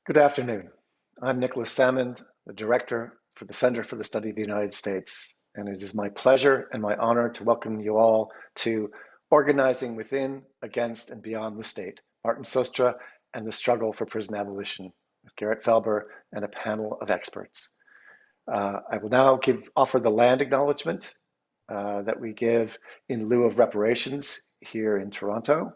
Good afternoon. I'm Nicholas Salmond, the Director for the Center for the Study of the United States, and it is my pleasure and my honor to welcome you all to Organizing Within, Against, and Beyond the State, Martin Sostre and the Struggle for Prison Abolition, with Garrett Felber and a panel of experts. I will now offer the land acknowledgement that we give in lieu of reparations here in Toronto.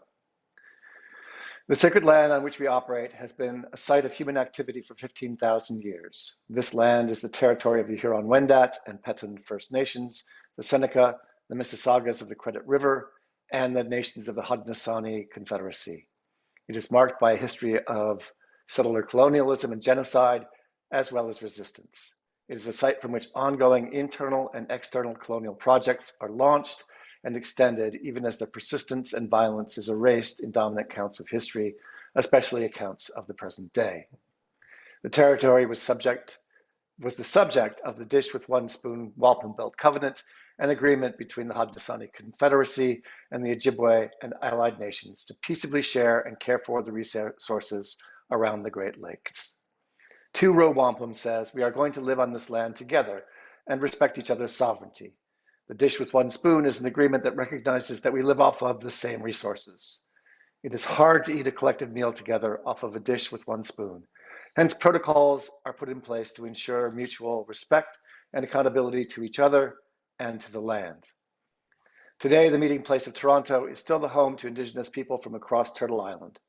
The sacred land on which we operate has been a site of human activity for 15,000 years. This land is the territory of the Huron-Wendat and Petun First Nations, the Seneca, the Mississaugas of the Credit River, and the nations of the Haudenosaunee Confederacy. It is marked by a history of settler colonialism and genocide, as well as resistance. It is a site from which ongoing internal and external colonial projects are launched and extended, even as the persistence and violence is erased in dominant accounts of history, especially accounts of the present day. The territory was the subject of the Dish with One Spoon Wampum Belt Covenant, an agreement between the Haudenosaunee Confederacy and the Ojibwe and allied nations to peaceably share and care for the resources around the Great Lakes. 2 Row Wampum says, "We are going to live on this land together and respect each other's sovereignty. The Dish with One Spoon is an agreement that recognizes that we live off of the same resources. It is hard to eat a collective meal together off of a dish with one spoon. Hence, protocols are put in place to ensure mutual respect and accountability to each other and to the land." Today, the meeting place of Toronto is still the home to Indigenous people from across Turtle Island.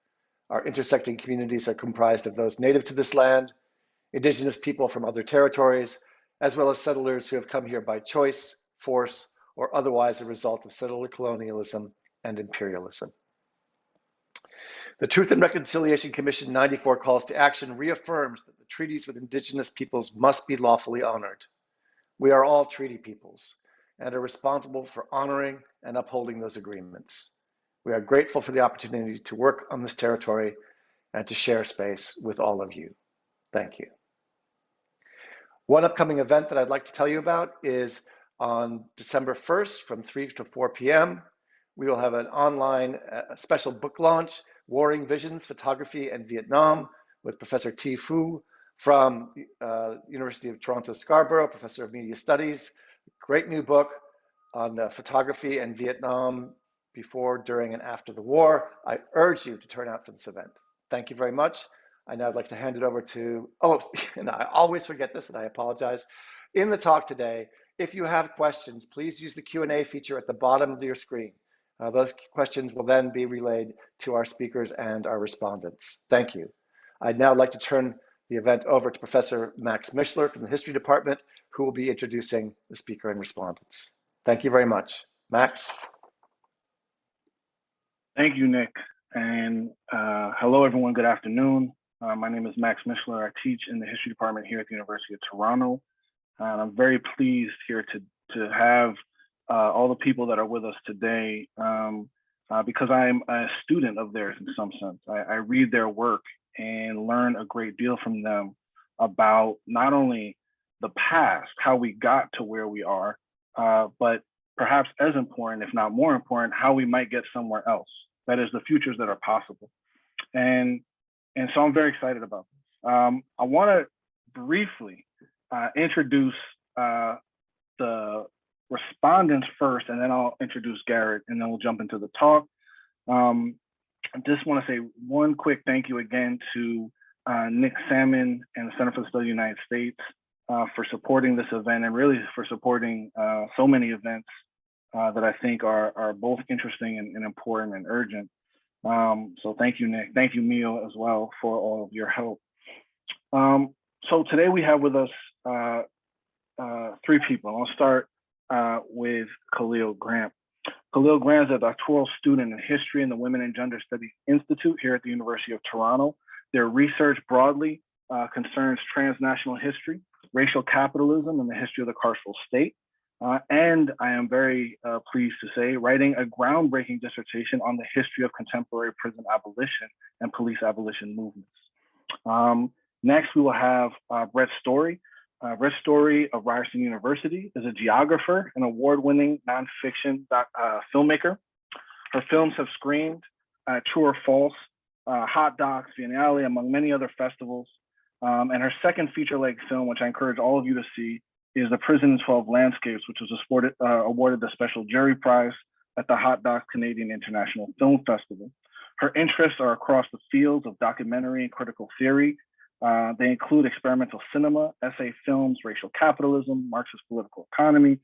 Our intersecting communities are comprised of those native to this land, Indigenous people from other territories, as well as settlers who have come here by choice, force, or otherwise a result of settler colonialism and imperialism. The Truth and Reconciliation Commission 94 calls to action reaffirms that the treaties with Indigenous peoples must be lawfully honored. We are all treaty peoples and are responsible for honoring and upholding those agreements. We are grateful for the opportunity to work on this territory and to share space with all of you. Thank you. One upcoming event that I'd like to tell you about is on December 1st from 3 to 4 p.m. We will have an online special book launch, Warring Visions, Photography and Vietnam, with Professor Thi Phu from University of Toronto Scarborough, Professor of Media Studies. Great new book on photography and Vietnam before, during, and after the war. I urge you to turn out for this event. Thank you very much. I now would like to hand it over to, and I always forget this and I apologize. In the talk today, if you have questions, please use the Q&A feature at the bottom of your screen. Those questions will then be relayed to our speakers and our respondents. Thank you. I'd now like to turn the event over to Professor Max Mischler from the History Department, who will be introducing the speaker and respondents. Thank you very much. Max? Thank you, Nick. And hello, everyone. Good afternoon. My name is Max Mischler. I teach in the History Department here at the University of Toronto. And I'm very pleased here to have all the people that are with us today because I'm a student of theirs in some sense. I read their work and learn a great deal from them about not only the past, how we got to where we are, but perhaps as important, if not more important, how we might get somewhere else. That is, the futures that are possible. And so I'm very excited about this. I want to briefly introduce the respondents first, and then I'll introduce Garrett, and then we'll jump into the talk. I just want to say one quick thank you again to Nick Salmond and the Center for the Study of the United States for supporting this event and really for supporting so many events that I think are both interesting and important and urgent. So thank you, Nick. Thank you, Mio, as well, for all of your help. So today we have with us 3 people. I'll start with Khalil Grant. Khalil Grant is a doctoral student in history in the Women and Gender Studies Institute here at the University of Toronto. Their research broadly concerns transnational history, racial capitalism, and the history of the carceral state. And I am very pleased to say, writing a groundbreaking dissertation on the history of contemporary prison abolition and police abolition movements. Next, we will have Brett Story. Brett Story of Ryerson University is a geographer and award-winning nonfiction filmmaker. Her films have screened True or False Hot Docs, Biennale, among many other festivals. And her second feature-length film, which I encourage all of you to see, is The Prison in 12 Landscapes, which was awarded the Special Jury Prize at the Hot Docs Canadian International Film Festival. Her interests are across the fields of documentary and critical theory. They include experimental cinema, essay films, racial capitalism, Marxist political economy,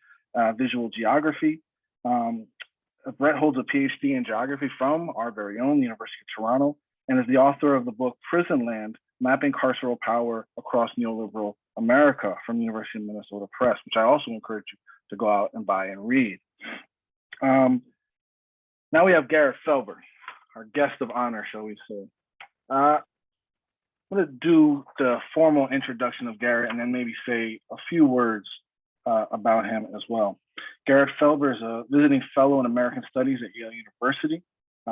visual geography. Brett holds a PhD in geography from our very own University of Toronto and is the author of the book Prison Land, Mapping Carceral Power Across Neoliberal America from the University of Minnesota Press, which I also encourage you to go out and buy and read. Now we have Garrett Felber, our guest of honor, shall we say. I'm going to do the formal introduction of Garrett and then maybe say a few words about him as well. Garrett Felber is a visiting fellow in American Studies at Yale University.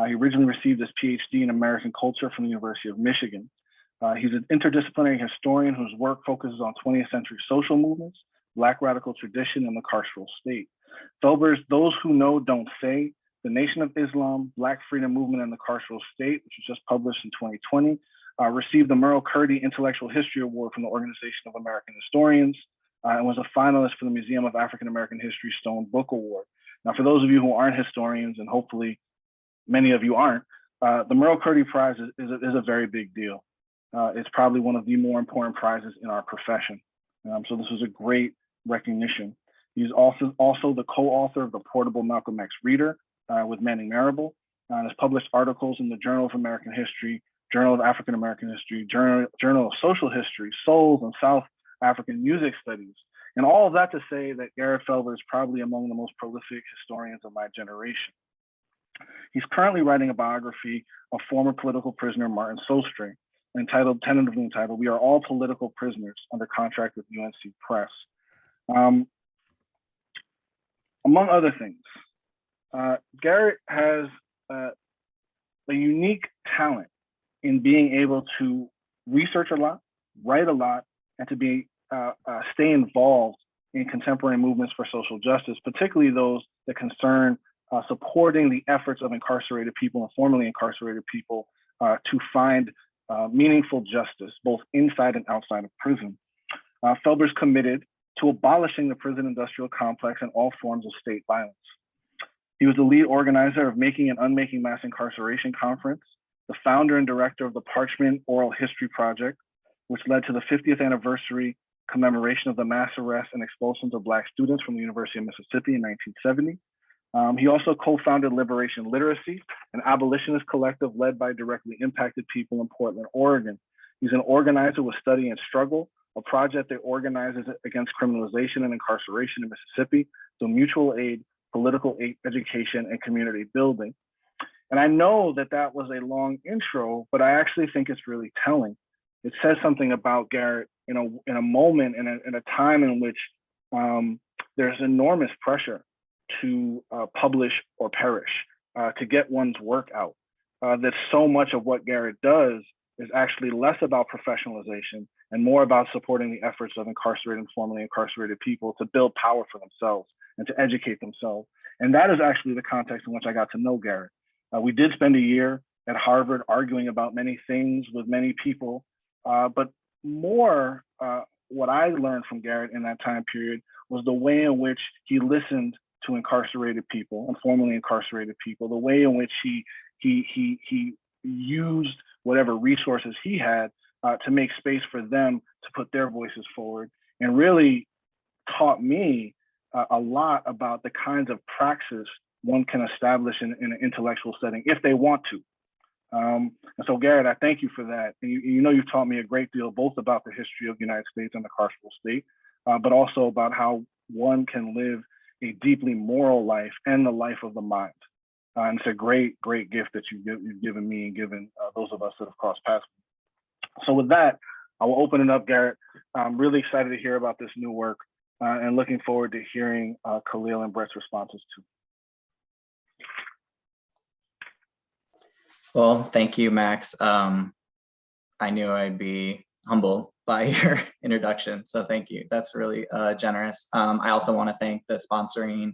He originally received his PhD in American culture from the University of Michigan. He's an interdisciplinary historian whose work focuses on 20th century social movements, Black radical tradition, and the carceral state. Felber's Those Who Know Don't Say, The Nation of Islam, Black Freedom Movement and the Carceral State, which was just published in 2020, received the Merle Curdy Intellectual History Award from the Organization of American Historians, and was a finalist for the Museum of African American History Stone Book Award. Now, for those of you who aren't historians, and hopefully many of you aren't, the Merle Curdy Prize is a very big deal. It's probably one of the more important prizes in our profession. So this was a great recognition. He's also the co-author of the Portable Malcolm X Reader with Manning Marable, and has published articles in the Journal of American History, Journal of African American History, Journal of Social History, Souls, and South African Music Studies. And all of that to say that Garrett Felber is probably among the most prolific historians of my generation. He's currently writing a biography of former political prisoner Martin Sostre, tentatively entitled, We Are All Political Prisoners, under contract with UNC Press. Among other things, Garrett has a unique talent in being able to research a lot, write a lot, and to stay involved in contemporary movements for social justice, particularly those that concern supporting the efforts of incarcerated people and formerly incarcerated people to find meaningful justice, both inside and outside of prison. Felber's committed to abolishing the prison industrial complex and all forms of state violence. He was the lead organizer of Making and Unmaking Mass Incarceration Conference, the founder and director of the Parchment Oral History Project, which led to the 50th anniversary commemoration of the mass arrest and expulsions of Black students from the University of Mississippi in 1970. He also co-founded Liberation Literacy, an abolitionist collective led by directly impacted people in Portland, Oregon. He's an organizer with Study and Struggle, a project that organizes against criminalization and incarceration in Mississippi through mutual aid, political aid, education, and community building. And I know that that was a long intro, but I actually think it's really telling. It says something about Garrett in a moment, in a time in which there's enormous pressure to publish or perish, to get one's work out. That so much of what Garrett does is actually less about professionalization and more about supporting the efforts of incarcerated and formerly incarcerated people to build power for themselves and to educate themselves. And that is actually the context in which I got to know Garrett. We did spend a year at Harvard arguing about many things with many people, but more what I learned from Garrett in that time period was the way in which he listened to incarcerated people and formerly incarcerated people, the way in which he used whatever resources he had to make space for them to put their voices forward, and really taught me a lot about the kinds of praxis one can establish in an intellectual setting if they want to. And so Garrett, I thank you for that. And you know you've taught me a great deal, both about the history of the United States and the carceral state, but also about how one can live a deeply moral life and the life of the mind. And it's a great, great gift that you've given me and given those of us that have crossed paths. So with that, I will open it up, Garrett. I'm really excited to hear about this new work and looking forward to hearing Khalil and Brett's responses too. Well, thank you, Max. I knew I'd be humbled by your introduction, so thank you. That's really generous. I also want to thank the sponsoring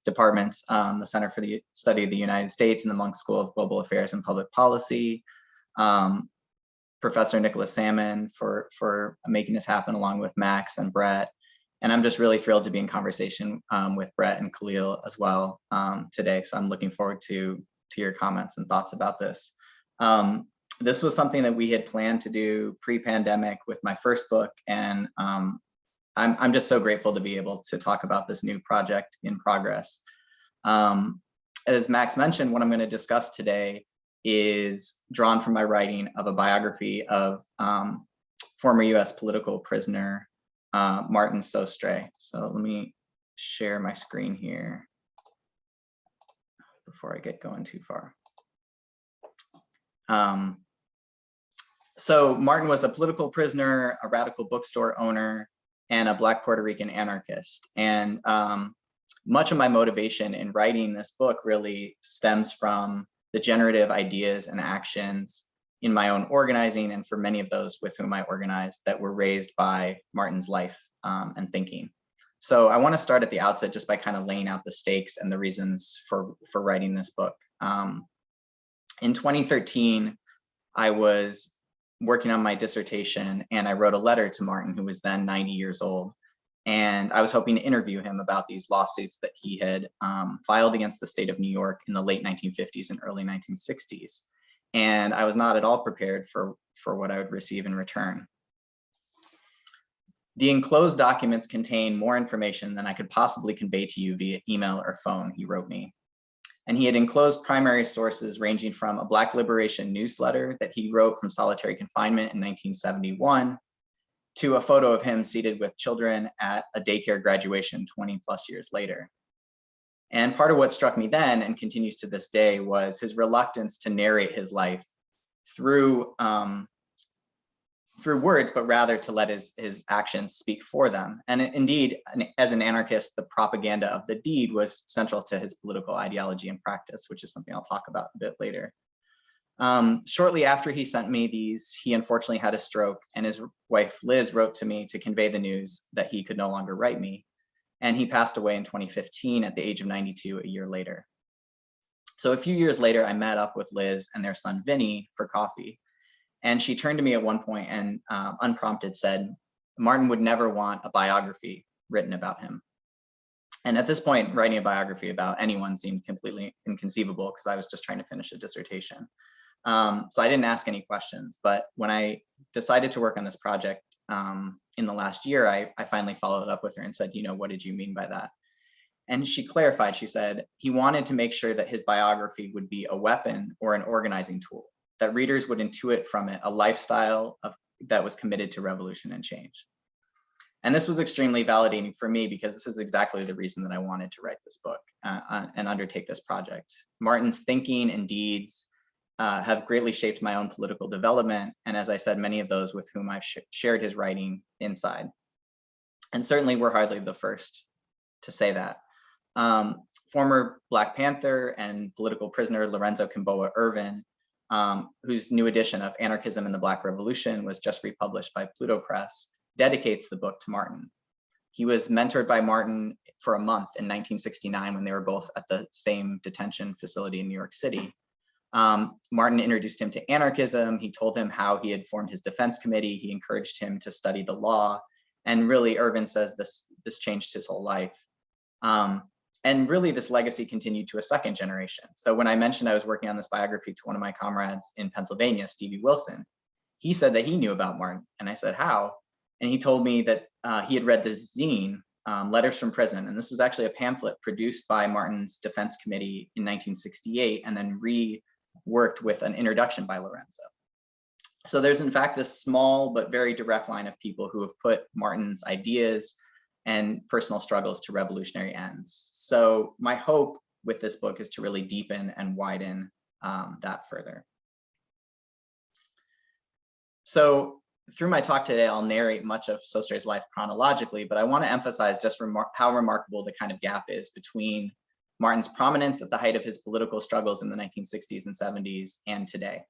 departments, the Center for the Study of the United States and the Munk School of Global Affairs and Public Policy, Professor Nicholas Salmon for making this happen along with Max and Brett. And I'm just really thrilled to be in conversation with Brett and Khalil as well today. So I'm looking forward to your comments and thoughts about this. This was something that we had planned to do pre-pandemic with my first book. And I'm just so grateful to be able to talk about this new project in progress. As Max mentioned, what I'm going to discuss today is drawn from my writing of a biography of former US political prisoner, Martin Sostre. So let me share my screen here before I get going too far. So Martin was a political prisoner, a radical bookstore owner, and a Black Puerto Rican anarchist. And much of my motivation in writing this book really stems from the generative ideas and actions in my own organizing, and for many of those with whom I organized, that were raised by Martin's life and thinking. So I want to start at the outset just by kind of laying out the stakes and the reasons for writing this book. In 2013, I was working on my dissertation, and I wrote a letter to Martin, who was then 90 years old. And I was hoping to interview him about these lawsuits that he had filed against the state of New York in the late 1950s and early 1960s. And I was not at all prepared for what I would receive in return. The enclosed documents contain more information than I could possibly convey to you via email or phone, he wrote me. And he had enclosed primary sources ranging from a Black liberation newsletter that he wrote from solitary confinement in 1971, to a photo of him seated with children at a daycare graduation 20+ years later. And part of what struck me then and continues to this day was his reluctance to narrate his life through words, but rather to let his actions speak for them. And indeed, as an anarchist, the propaganda of the deed was central to his political ideology and practice, which is something I'll talk about a bit later. Shortly after he sent me these, he unfortunately had a stroke, and his wife Liz wrote to me to convey the news that he could no longer write me. And he passed away in 2015 at the age of 92, a year later. So a few years later, I met up with Liz and their son Vinny for coffee. And she turned to me at one point and unprompted said, Martin would never want a biography written about him. And at this point, writing a biography about anyone seemed completely inconceivable because I was just trying to finish a dissertation. So I didn't ask any questions, but when I decided to work on this project in the last year, I finally followed up with her and said, what did you mean by that? And she clarified, she said, he wanted to make sure that his biography would be a weapon or an organizing tool, that readers would intuit from it a lifestyle that was committed to revolution and change. And this was extremely validating for me because this is exactly the reason that I wanted to write this book and undertake this project. Martin's thinking and deeds have greatly shaped my own political development. And as I said, many of those with whom I've shared his writing inside. And certainly we're hardly the first to say that. Former Black Panther and political prisoner Lorenzo Kimboa Irvin, whose new edition of Anarchism and the Black Revolution was just republished by Pluto Press, dedicates the book to Martin. He was mentored by Martin for a month in 1969 when they were both at the same detention facility in New York City. Martin introduced him to anarchism. He told him how he had formed his defense committee. He encouraged him to study the law. And really, Irvin says this changed his whole life. And really, this legacy continued to a second generation. So when I mentioned I was working on this biography to one of my comrades in Pennsylvania, Stevie Wilson, he said that he knew about Martin. And I said, how? And he told me that he had read the zine, Letters from Prison. And this was actually a pamphlet produced by Martin's defense committee in 1968 and then reworked with an introduction by Lorenzo. So there's in fact this small but very direct line of people who have put Martin's ideas and personal struggles to revolutionary ends. So my hope with this book is to really deepen and widen that further. So through my talk today, I'll narrate much of Sostre's life chronologically, but I want to emphasize just how remarkable the kind of gap is between Martin's prominence at the height of his political struggles in the 1960s and 70s and today.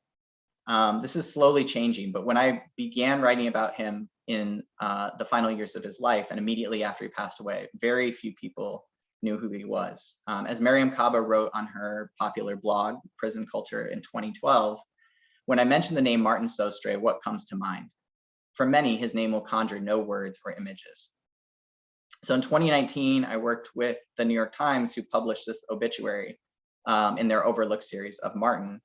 This is slowly changing, but when I began writing about him in the final years of his life and immediately after he passed away, very few people knew who he was. As Miriam Kaba wrote on her popular blog, Prison Culture, in 2012, When I mention the name Martin Sostre, what comes to mind? For many, his name will conjure no words or images. So in 2019, I worked with the New York Times, who published this obituary in their Overlooked series of Martin.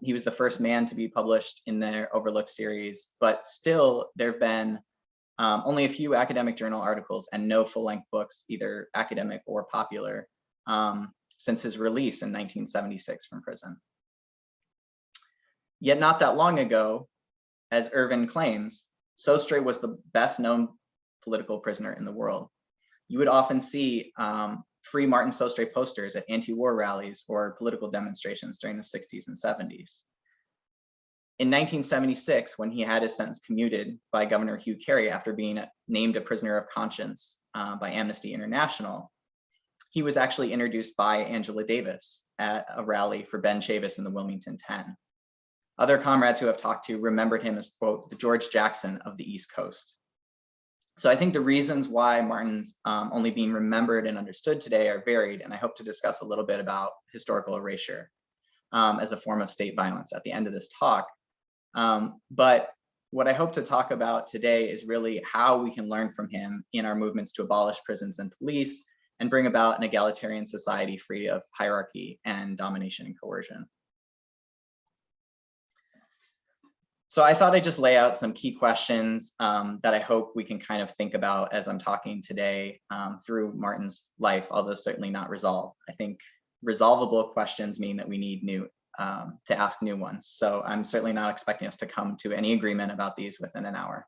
He was the first man to be published in their Overlooked series, but still there have been only a few academic journal articles and no full-length books, either academic or popular, since his release in 1976 from prison. Yet not that long ago, as Irvin claims, Sostre was the best known political prisoner in the world. You would often see free Martin Sostre posters at anti-war rallies or political demonstrations during the 60s and 70s. In 1976, when he had his sentence commuted by Governor Hugh Carey after being named a prisoner of conscience by Amnesty International, he was actually introduced by Angela Davis at a rally for Ben Chavis in the Wilmington 10. Other comrades who have talked to remembered him as, quote, the George Jackson of the East Coast. So I think the reasons why Martin's only being remembered and understood today are varied, and I hope to discuss a little bit about historical erasure as a form of state violence at the end of this talk. But what I hope to talk about today is really how we can learn from him in our movements to abolish prisons and police and bring about an egalitarian society free of hierarchy and domination and coercion. So I thought I'd just lay out some key questions that I hope we can kind of think about as I'm talking today through Martin's life, although certainly not resolved. I think resolvable questions mean that we need to ask new ones. So I'm certainly not expecting us to come to any agreement about these within an hour.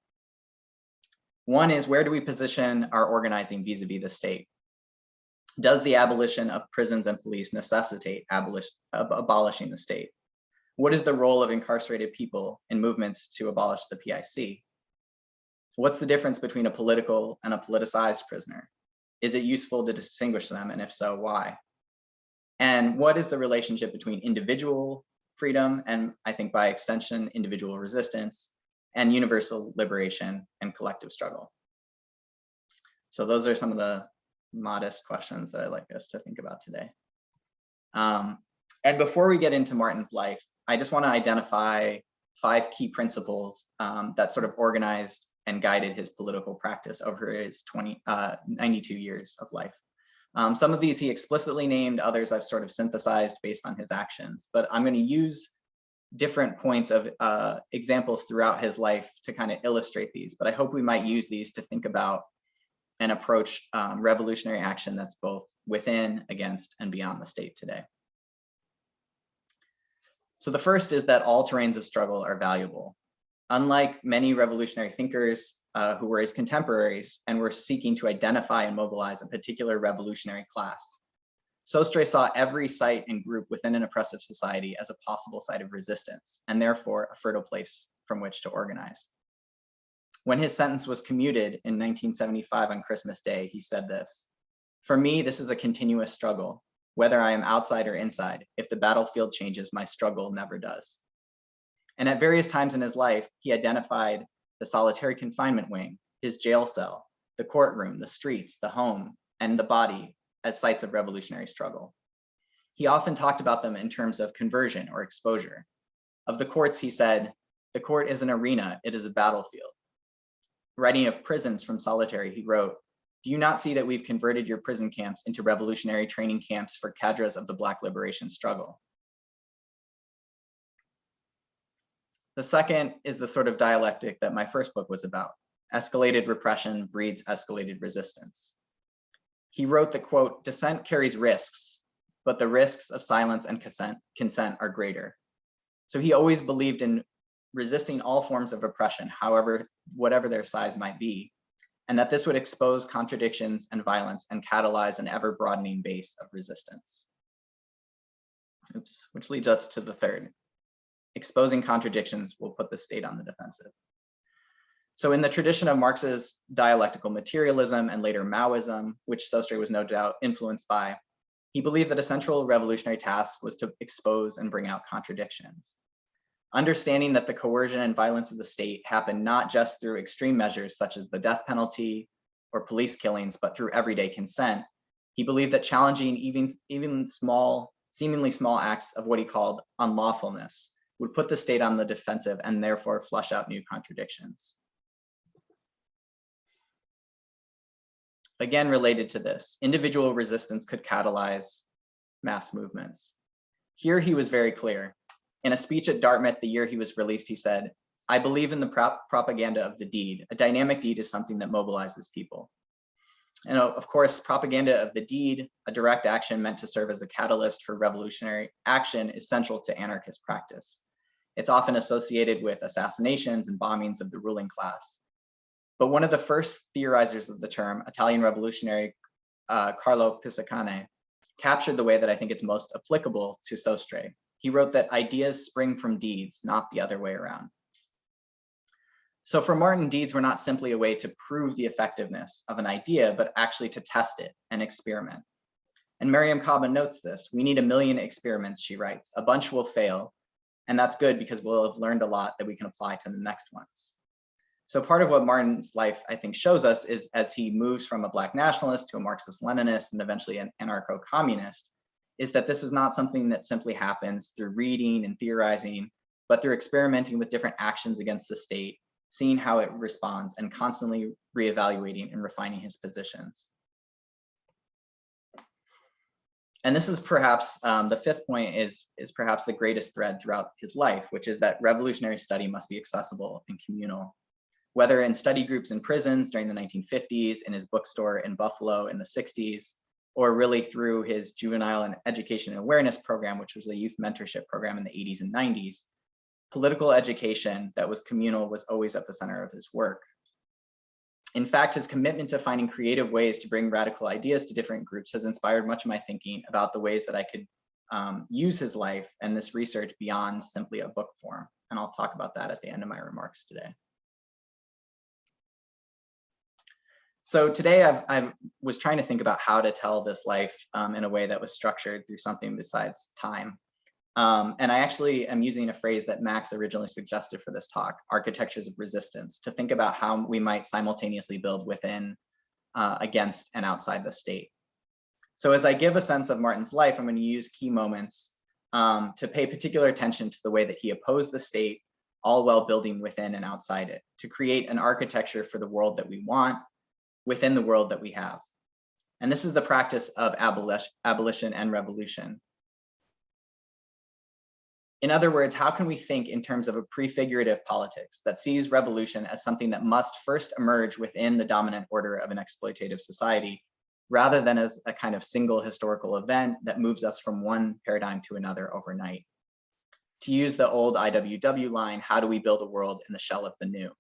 One is, where do we position our organizing vis-a-vis the state? Does the abolition of prisons and police necessitate abolishing the state? What is the role of incarcerated people in movements to abolish the PIC? What's the difference between a political and a politicized prisoner? Is it useful to distinguish them, and if so, why? And what is the relationship between individual freedom and, I think by extension, individual resistance, and universal liberation and collective struggle? So those are some of the modest questions that I'd like us to think about today. And before we get into Martin's life, I just want to identify 5 key principles that sort of organized and guided his political practice over his 92 years of life. Some of these he explicitly named, others I've sort of synthesized based on his actions, but I'm going to use different points of examples throughout his life to kind of illustrate these, but I hope we might use these to think about and approach revolutionary action that's both within, against, and beyond the state today. So the first is that all terrains of struggle are valuable. Unlike many revolutionary thinkers who were his contemporaries and were seeking to identify and mobilize a particular revolutionary class, Sostre saw every site and group within an oppressive society as a possible site of resistance, and therefore a fertile place from which to organize. When his sentence was commuted in 1975 on Christmas Day, he said this: "For me, this is a continuous struggle. Whether I am outside or inside, if the battlefield changes, my struggle never does." And at various times in his life, he identified the solitary confinement wing, his jail cell, the courtroom, the streets, the home, and the body as sites of revolutionary struggle. He often talked about them in terms of conversion or exposure. Of the courts, he said, "The court is an arena, it is a battlefield." Writing of prisons from solitary, he wrote, "Do you not see that we've converted your prison camps into revolutionary training camps for cadres of the Black liberation struggle?" The second is the sort of dialectic that my first book was about. Escalated repression breeds escalated resistance. He wrote that, quote, "Dissent carries risks, but the risks of silence and consent are greater." So he always believed in resisting all forms of oppression, however, whatever their size might be, and that this would expose contradictions and violence and catalyze an ever-broadening base of resistance. Which leads us to the third. Exposing contradictions will put the state on the defensive. So in the tradition of Marx's dialectical materialism and later Maoism, which Sostre was no doubt influenced by, he believed that a central revolutionary task was to expose and bring out contradictions. Understanding that the coercion and violence of the state happened not just through extreme measures such as the death penalty or police killings, but through everyday consent, he believed that challenging even small, seemingly small acts of what he called unlawfulness would put the state on the defensive and therefore flush out new contradictions. Again, related to this, individual resistance could catalyze mass movements. Here he was very clear. In a speech at Dartmouth the year he was released, he said, "I believe in the propaganda of the deed. A dynamic deed is something that mobilizes people." And of course, propaganda of the deed, a direct action meant to serve as a catalyst for revolutionary action, is central to anarchist practice. It's often associated with assassinations and bombings of the ruling class. But one of the first theorizers of the term, Italian revolutionary Carlo Pisacane, captured the way that I think it's most applicable to Sostre. He wrote that ideas spring from deeds, not the other way around. So for Martin, deeds were not simply a way to prove the effectiveness of an idea, but actually to test it and experiment. And Mariam Kaba notes this: "We need 1 million experiments," she writes. "A bunch will fail, and that's good because we'll have learned a lot that we can apply to the next ones." So part of what Martin's life, I think, shows us is as he moves from a Black nationalist to a Marxist-Leninist and eventually an anarcho-communist, is that this is not something that simply happens through reading and theorizing, but through experimenting with different actions against the state, seeing how it responds, and constantly reevaluating and refining his positions. And this is perhaps, the fifth point is perhaps the greatest thread throughout his life, which is that revolutionary study must be accessible and communal. Whether in study groups in prisons during the 1950s, in his bookstore in Buffalo in the 60s, or really through his juvenile and education and awareness program, which was a youth mentorship program in the 80s and 90s, political education that was communal was always at the center of his work. In fact, his commitment to finding creative ways to bring radical ideas to different groups has inspired much of my thinking about the ways that I could use his life and this research beyond simply a book form. And I'll talk about that at the end of my remarks today. So today I was trying to think about how to tell this life in a way that was structured through something besides time. And I actually am using a phrase that Max originally suggested for this talk, architectures of resistance, to think about how we might simultaneously build within, against, and outside the state. So as I give a sense of Martin's life, I'm going to use key moments to pay particular attention to the way that he opposed the state, all while building within and outside it, to create an architecture for the world that we want, within the world that we have. And this is the practice of abolition and revolution. In other words, how can we think in terms of a prefigurative politics that sees revolution as something that must first emerge within the dominant order of an exploitative society, rather than as a kind of single historical event that moves us from one paradigm to another overnight? To use the old IWW line, how do we build a world in the shell of the new?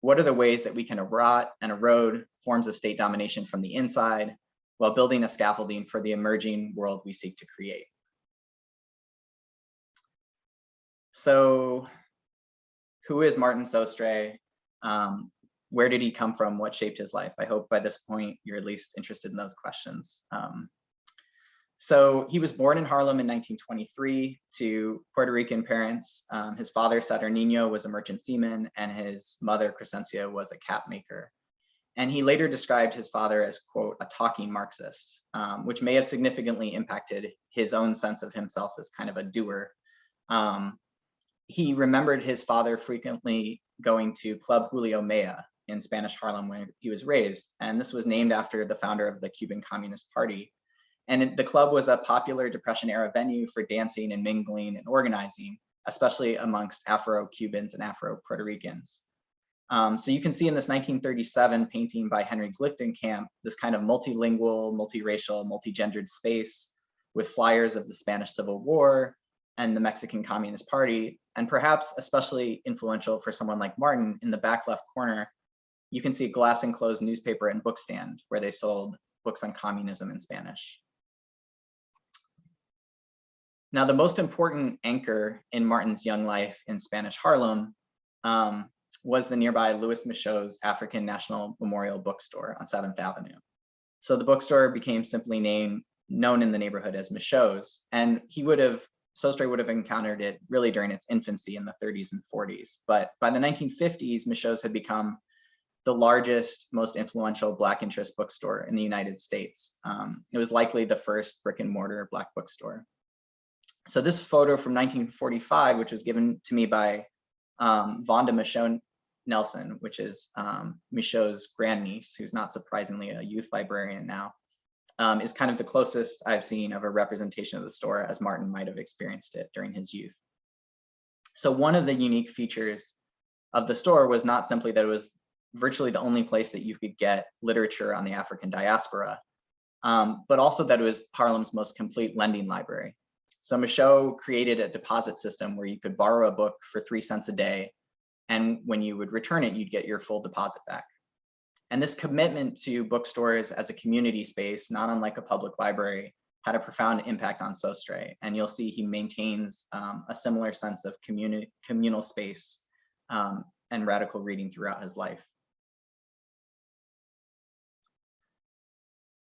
What are the ways that we can erode and erode forms of state domination from the inside while building a scaffolding for the emerging world we seek to create? So who is Martin Sostre? Where did he come from? What shaped his life? I hope by this point you're at least interested in those questions. So he was born in Harlem in 1923 to Puerto Rican parents. His father, Saturnino, was a merchant seaman, and his mother, Crescencia, was a cap maker. And he later described his father as, quote, a talking Marxist, which may have significantly impacted his own sense of himself as kind of a doer. He remembered his father frequently going to Club Julio Mella in Spanish Harlem when he was raised, and this was named after the founder of the Cuban Communist Party. And the club was a popular Depression-era venue for dancing and mingling and organizing, especially amongst Afro-Cubans and Afro-Puerto Ricans. So you can see in this 1937 painting by Henry Glickenkamp, this kind of multilingual, multiracial, multigendered space with flyers of the Spanish Civil War and the Mexican Communist Party. And perhaps especially influential for someone like Martin, in the back left corner, you can see a glass enclosed newspaper and book stand where they sold books on communism in Spanish. Now, the most important anchor in Martin's young life in Spanish Harlem was the nearby Louis Michaud's African National Memorial Bookstore on 7th Avenue. So the bookstore became simply known in the neighborhood as Michaud's, and Sostre would have encountered it really during its infancy in the 30s and 40s. But by the 1950s, Michaud's had become the largest, most influential Black interest bookstore in the United States. It was likely the first brick and mortar Black bookstore. So this photo from 1945, which was given to me by Vonda Michaud Nelson, which is Michaud's grandniece, who's not surprisingly a youth librarian now, is kind of the closest I've seen of a representation of the store as Martin might have experienced it during his youth. So one of the unique features of the store was not simply that it was virtually the only place that you could get literature on the African diaspora, but also that it was Harlem's most complete lending library. So Michaud created a deposit system where you could borrow a book for 3 cents a day, and when you would return it, you'd get your full deposit back. And this commitment to bookstores as a community space, not unlike a public library, had a profound impact on Sostre. And you'll see he maintains a similar sense of communal space and radical reading throughout his life.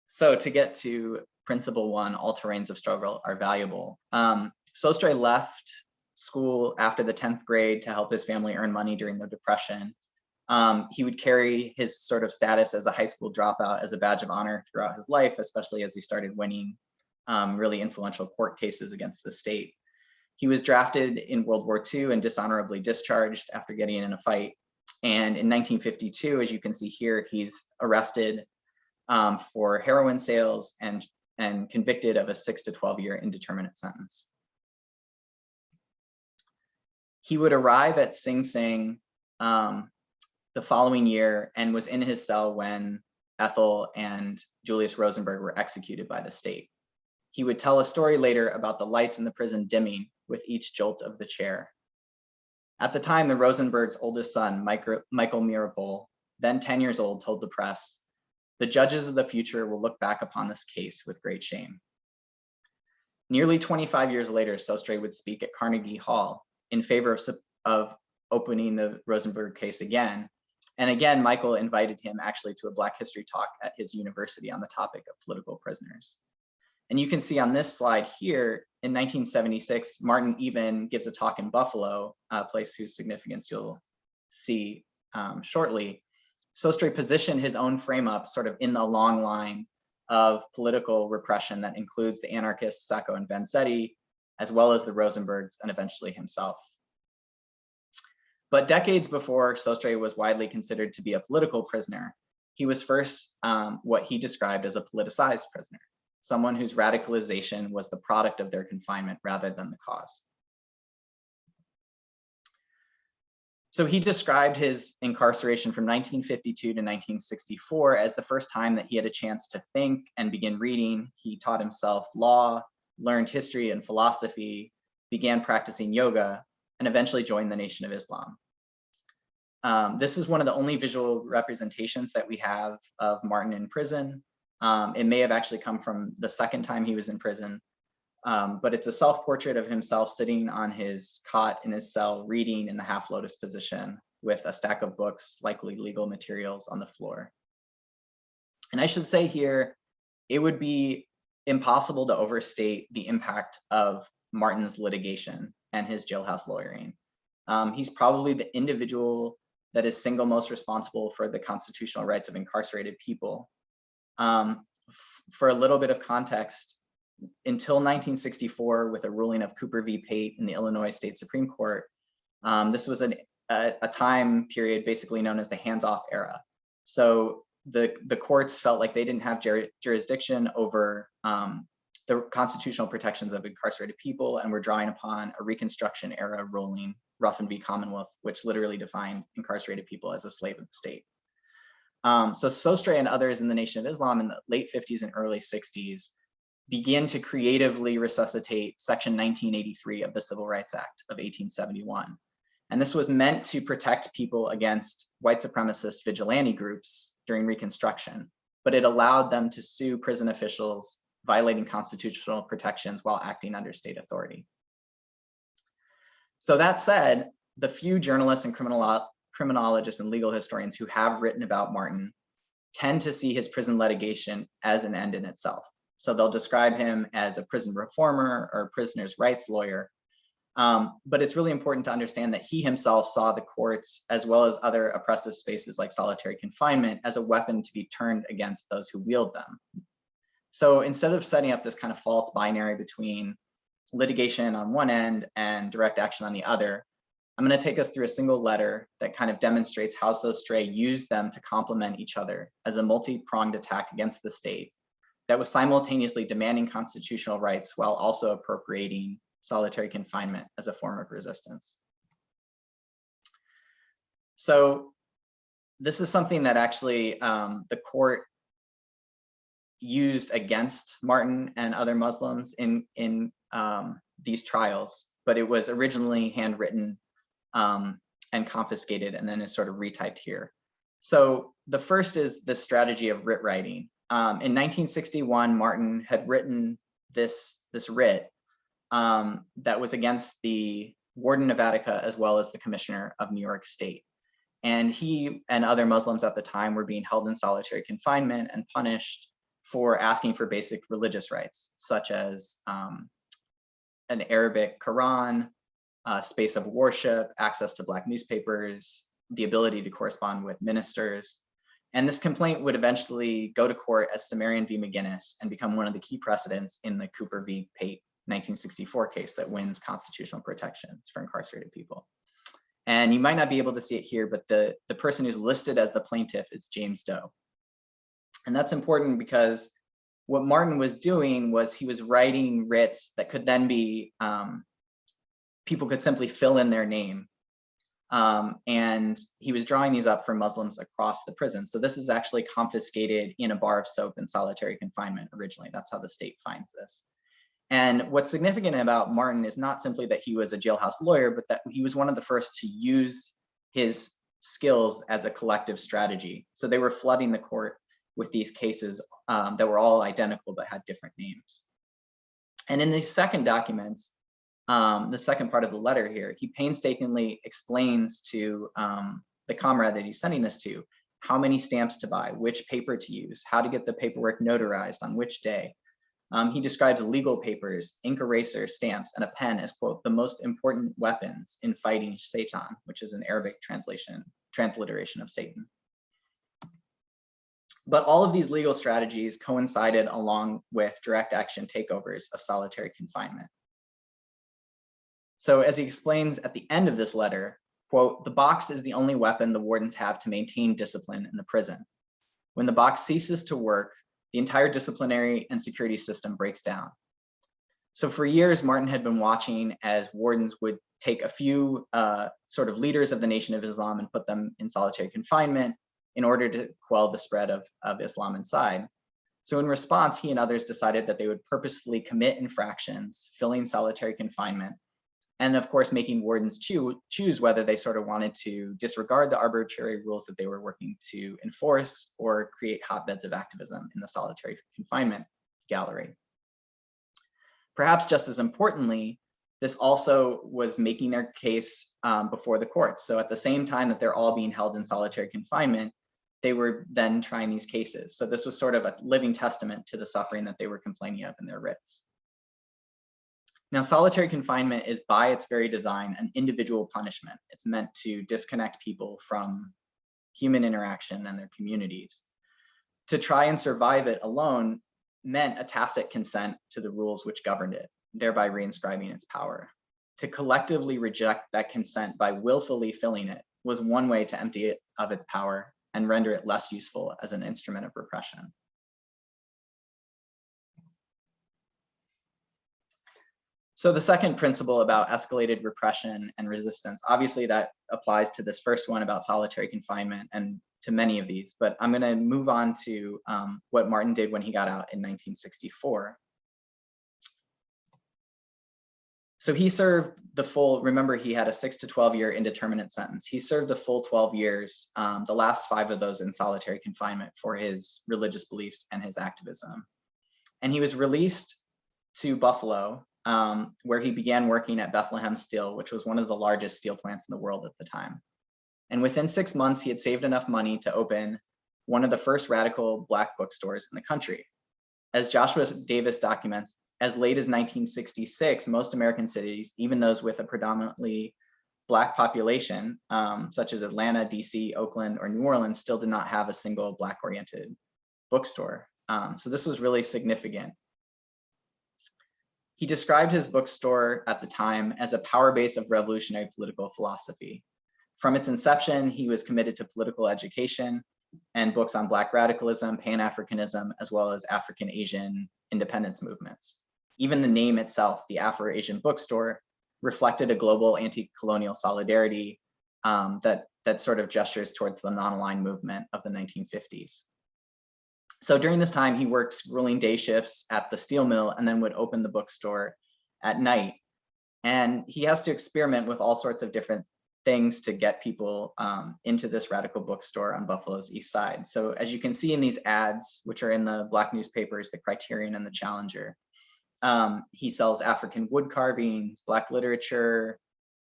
So to get to principle one, all terrains of struggle are valuable. Sostre left school after the 10th grade to help his family earn money during the Depression. He would carry his sort of status as a high school dropout as a badge of honor throughout his life, especially as he started winning really influential court cases against the state. He was drafted in World War II and dishonorably discharged after getting in a fight. And in 1952, as you can see here, he's arrested for heroin sales and convicted of a 6 to 12-year indeterminate sentence. He would arrive at Sing Sing the following year and was in his cell when Ethel and Julius Rosenberg were executed by the state. He would tell a story later about the lights in the prison dimming with each jolt of the chair. At the time, the Rosenbergs' oldest son, Michael Mirapol, then 10 years old, told the press, "The judges of the future will look back upon this case with great shame." Nearly 25 years later, Sostre would speak at Carnegie Hall in favor of opening the Rosenberg case again. And again, Michael invited him actually to a Black History talk at his university on the topic of political prisoners. And you can see on this slide here, in 1976, Martin even gives a talk in Buffalo, a place whose significance you'll see shortly. Sostre positioned his own frame up sort of in the long line of political repression that includes the anarchists Sacco and Vanzetti, as well as the Rosenbergs and eventually himself. But decades before Sostre was widely considered to be a political prisoner, he was first what he described as a politicized prisoner, someone whose radicalization was the product of their confinement rather than the cause. So he described his incarceration from 1952 to 1964 as the first time that he had a chance to think and begin reading. He taught himself law, learned history and philosophy, began practicing yoga, and eventually joined the Nation of Islam. This is one of the only visual representations that we have of Martin in prison. It may have actually come from the second time he was in prison, but it's a self-portrait of himself sitting on his cot in his cell, reading in the half lotus position with a stack of books, likely legal materials, on the floor. And I should say here, it would be impossible to overstate the impact of Martin's litigation and his jailhouse lawyering. He's probably the individual that is single most responsible for the constitutional rights of incarcerated people. For a little bit of context, until 1964, with a ruling of Cooper v. Pate in the Illinois State Supreme Court, this was a time period basically known as the hands-off era. So the courts felt like they didn't have jurisdiction over the constitutional protections of incarcerated people and were drawing upon a Reconstruction era ruling, Ruffin v. Commonwealth, which literally defined incarcerated people as a slave of the state. So Sostre and others in the Nation of Islam in the late 50s and early 60s began to creatively resuscitate Section 1983 of the Civil Rights Act of 1871. And this was meant to protect people against white supremacist vigilante groups during Reconstruction, but it allowed them to sue prison officials violating constitutional protections while acting under state authority. So that said, the few journalists and criminologists and legal historians who have written about Martin tend to see his prison litigation as an end in itself. So they'll describe him as a prison reformer or prisoner's rights lawyer. But it's really important to understand that he himself saw the courts, as well as other oppressive spaces like solitary confinement, as a weapon to be turned against those who wield them. So instead of setting up this kind of false binary between litigation on one end and direct action on the other, I'm going to take us through a single letter that kind of demonstrates how Sostre used them to complement each other as a multi-pronged attack against the state that was simultaneously demanding constitutional rights while also appropriating solitary confinement as a form of resistance. So this is something that actually the court used against Martin and other Muslims in these trials, but it was originally handwritten and confiscated and then is sort of retyped here. So the first is the strategy of writ writing. In 1961, Martin had written this writ that was against the Warden of Attica as well as the Commissioner of New York State. And he and other Muslims at the time were being held in solitary confinement and punished for asking for basic religious rights, such as an Arabic Quran, space of worship, access to Black newspapers, the ability to correspond with ministers. And this complaint would eventually go to court as Sumerian v. McGinnis and become one of the key precedents in the Cooper v. Pate 1964 case that wins constitutional protections for incarcerated people. And you might not be able to see it here, but the person who's listed as the plaintiff is James Doe. And that's important because what Martin was doing was he was writing writs that could then be, people could simply fill in their name. And he was drawing these up for Muslims across the prison. So this is actually confiscated in a bar of soap in solitary confinement originally. That's how the state finds this. And what's significant about Martin is not simply that he was a jailhouse lawyer, but that he was one of the first to use his skills as a collective strategy. So they were flooding the court with these cases that were all identical but had different names. And in these second documents, the second part of the letter here, he painstakingly explains to the comrade that he's sending this to how many stamps to buy, which paper to use, how to get the paperwork notarized on which day. He describes legal papers, ink eraser, stamps, and a pen as, quote, the most important weapons in fighting Satan, which is an Arabic transliteration of Satan. But all of these legal strategies coincided along with direct action takeovers of solitary confinement. So as he explains at the end of this letter, quote, the box is the only weapon the wardens have to maintain discipline in the prison. When the box ceases to work, the entire disciplinary and security system breaks down. So for years, Martin had been watching as wardens would take a few sort of leaders of the Nation of Islam and put them in solitary confinement in order to quell the spread of Islam inside. So in response, he and others decided that they would purposefully commit infractions, filling solitary confinement, and of course, making wardens choose whether they sort of wanted to disregard the arbitrary rules that they were working to enforce or create hotbeds of activism in the solitary confinement gallery. Perhaps just as importantly, this also was making their case before the courts. So at the same time that they're all being held in solitary confinement, they were then trying these cases. So this was sort of a living testament to the suffering that they were complaining of in their writs. Now, solitary confinement is by its very design an individual punishment. It's meant to disconnect people from human interaction and their communities. To try and survive it alone meant a tacit consent to the rules which governed it, thereby reinscribing its power. To collectively reject that consent by willfully filling it was one way to empty it of its power and render it less useful as an instrument of repression. So the second principle about escalated repression and resistance, obviously that applies to this first one about solitary confinement and to many of these, but I'm going to move on to what Martin did when he got out in 1964. So he served the full, remember he had a 6 to 12 year indeterminate sentence. He served the full 12 years, the last 5 of those in solitary confinement for his religious beliefs and his activism. And he was released to Buffalo, where he began working at Bethlehem Steel, which was one of the largest steel plants in the world at the time. And within 6 months, he had saved enough money to open one of the first radical Black bookstores in the country. As Joshua Davis documents, as late as 1966, most American cities, even those with a predominantly Black population, such as Atlanta, DC, Oakland, or New Orleans, still did not have a single Black-oriented bookstore. So this was really significant. He described his bookstore at the time as a power base of revolutionary political philosophy. From its inception, he was committed to political education and books on Black radicalism, Pan-Africanism, as well as African-Asian independence movements. Even the name itself, the AfroAsian Bookstore, reflected a global anti-colonial solidarity that sort of gestures towards the non-aligned movement of the 1950s. So during this time, he worked grueling day shifts at the steel mill and then would open the bookstore at night. And he has to experiment with all sorts of different things to get people into this radical bookstore on Buffalo's East Side. So as you can see in these ads, which are in the Black newspapers, the Criterion and the Challenger, he sells African wood carvings, Black literature,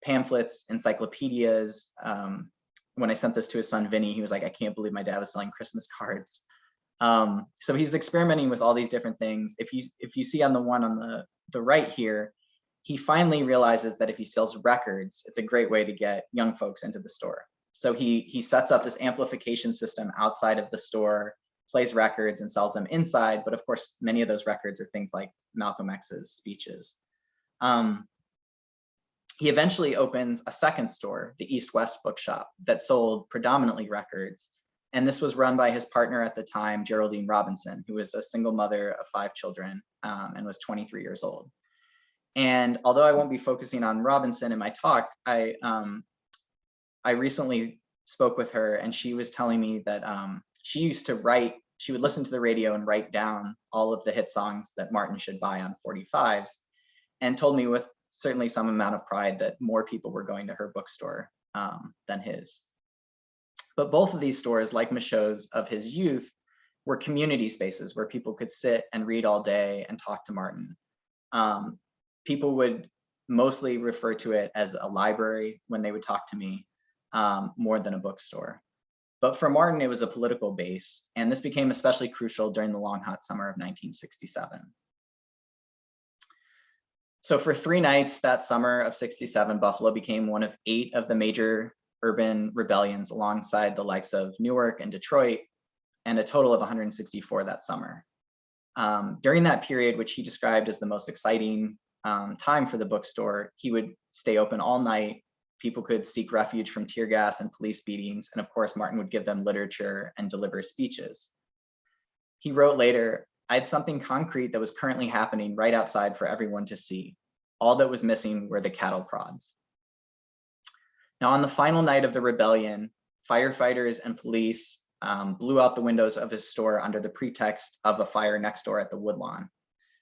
pamphlets, encyclopedias. When I sent this to his son, Vinny, he was like, I can't believe my dad was selling Christmas cards. So he's experimenting with all these different things. If you see on the one on the right here, he finally realizes that if he sells records, it's a great way to get young folks into the store. So he sets up this amplification system outside of the store, plays records and sells them inside. But of course, many of those records are things like Malcolm X's speeches. He eventually opens a second store, the East-West Bookshop, that sold predominantly records. And this was run by his partner at the time, Geraldine Robinson, who was a single mother of 5 children and was 23 years old. And although I won't be focusing on Robinson in my talk, I recently spoke with her, and she was telling me that she used to write, she would listen to the radio and write down all of the hit songs that Martin should buy on 45s, and told me with certainly some amount of pride that more people were going to her bookstore than his. But both of these stores, like Michaud's of his youth, were community spaces where people could sit and read all day and talk to Martin. People would mostly refer to it as a library when they would talk to me, more than a bookstore. But for Martin, it was a political base, and this became especially crucial during the long, hot summer of 1967. So for 3 nights that summer of '67, Buffalo became one of 8 of the major urban rebellions alongside the likes of Newark and Detroit, and a total of 164 that summer. During that period, which he described as the most exciting time for the bookstore, he would stay open all night. People could seek refuge from tear gas and police beatings. And of course, Martin would give them literature and deliver speeches. He wrote later, I had something concrete that was currently happening right outside for everyone to see. All that was missing were the cattle prods. Now, on the final night of the rebellion, firefighters and police blew out the windows of his store under the pretext of a fire next door at the Woodlawn.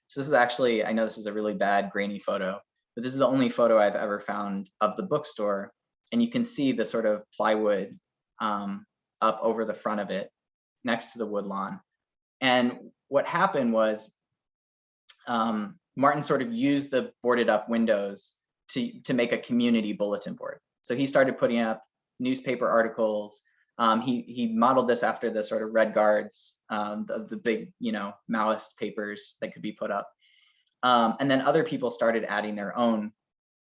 So this is actually, I know this is a really bad grainy photo, but this is the only photo I've ever found of the bookstore. And you can see the sort of plywood up over the front of it next to the Woodlawn. And what happened was Martin sort of used the boarded up windows to make a community bulletin board. So he started putting up newspaper articles. He modeled this after the sort of Red Guards, the big, Maoist papers that could be put up. And then other people started adding their own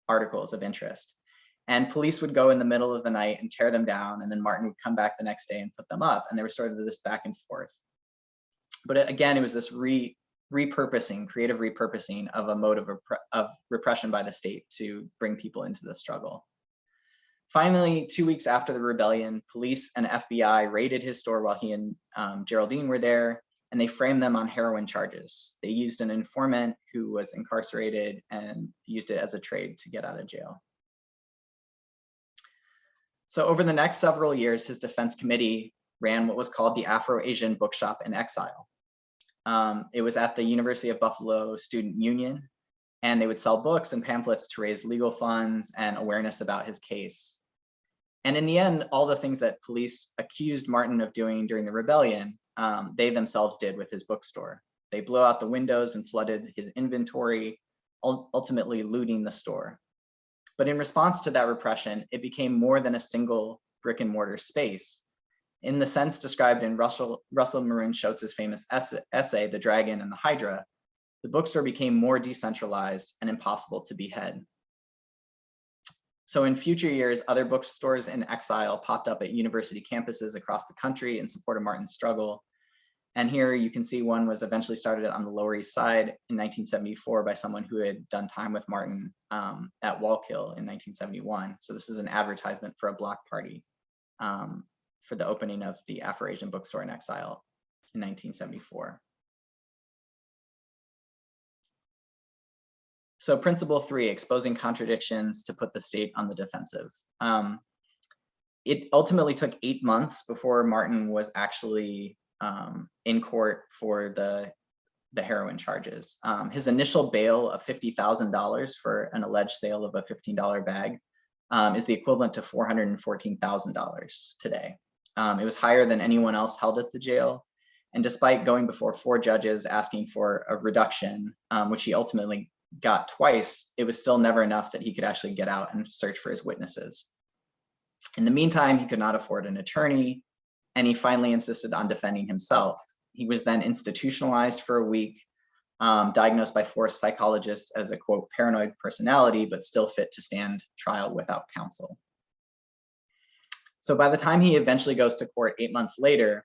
articles of interest. And police would go in the middle of the night and tear them down. And then Martin would come back the next day and put them up. And there was sort of this back and forth. But again, it was this repurposing, creative repurposing of a mode of repression by the state to bring people into the struggle. Finally, 2 weeks after the rebellion, police and FBI raided his store while he and Geraldine were there, and they framed them on heroin charges. They used an informant who was incarcerated and used it as a trade to get out of jail. So over the next several years, his defense committee ran what was called the AfroAsian Bookshop in Exile. It was at the University of Buffalo Student Union, and they would sell books and pamphlets to raise legal funds and awareness about his case. And in the end, all the things that police accused Martin of doing during the rebellion, they themselves did with his bookstore. They blew out the windows and flooded his inventory, ultimately looting the store. But in response to that repression, it became more than a single brick and mortar space. In the sense described in Russell Maroon Shoatz's famous essay, The Dragon and the Hydra, the bookstore became more decentralized and impossible to behead. So in future years, other bookstores in exile popped up at university campuses across the country in support of Martin's struggle. And here you can see one was eventually started on the Lower East Side in 1974 by someone who had done time with Martin at Wallkill in 1971. So this is an advertisement for a block party for the opening of the AfroAsian Bookstore in Exile in 1974. So principle 3, exposing contradictions to put the state on the defensive. It ultimately took 8 months before Martin was actually in court for the heroin charges. His initial bail of $50,000 for an alleged sale of a $15 bag is the equivalent to $414,000 today. It was higher than anyone else held at the jail. And despite going before 4 judges asking for a reduction, which he ultimately got twice, it was still never enough that he could actually get out and search for his witnesses. In the meantime, he could not afford an attorney, and he finally insisted on defending himself. He was then institutionalized for a week, diagnosed by 4 psychologists as a, quote, paranoid personality, but still fit to stand trial without counsel. So by the time he eventually goes to court 8 months later,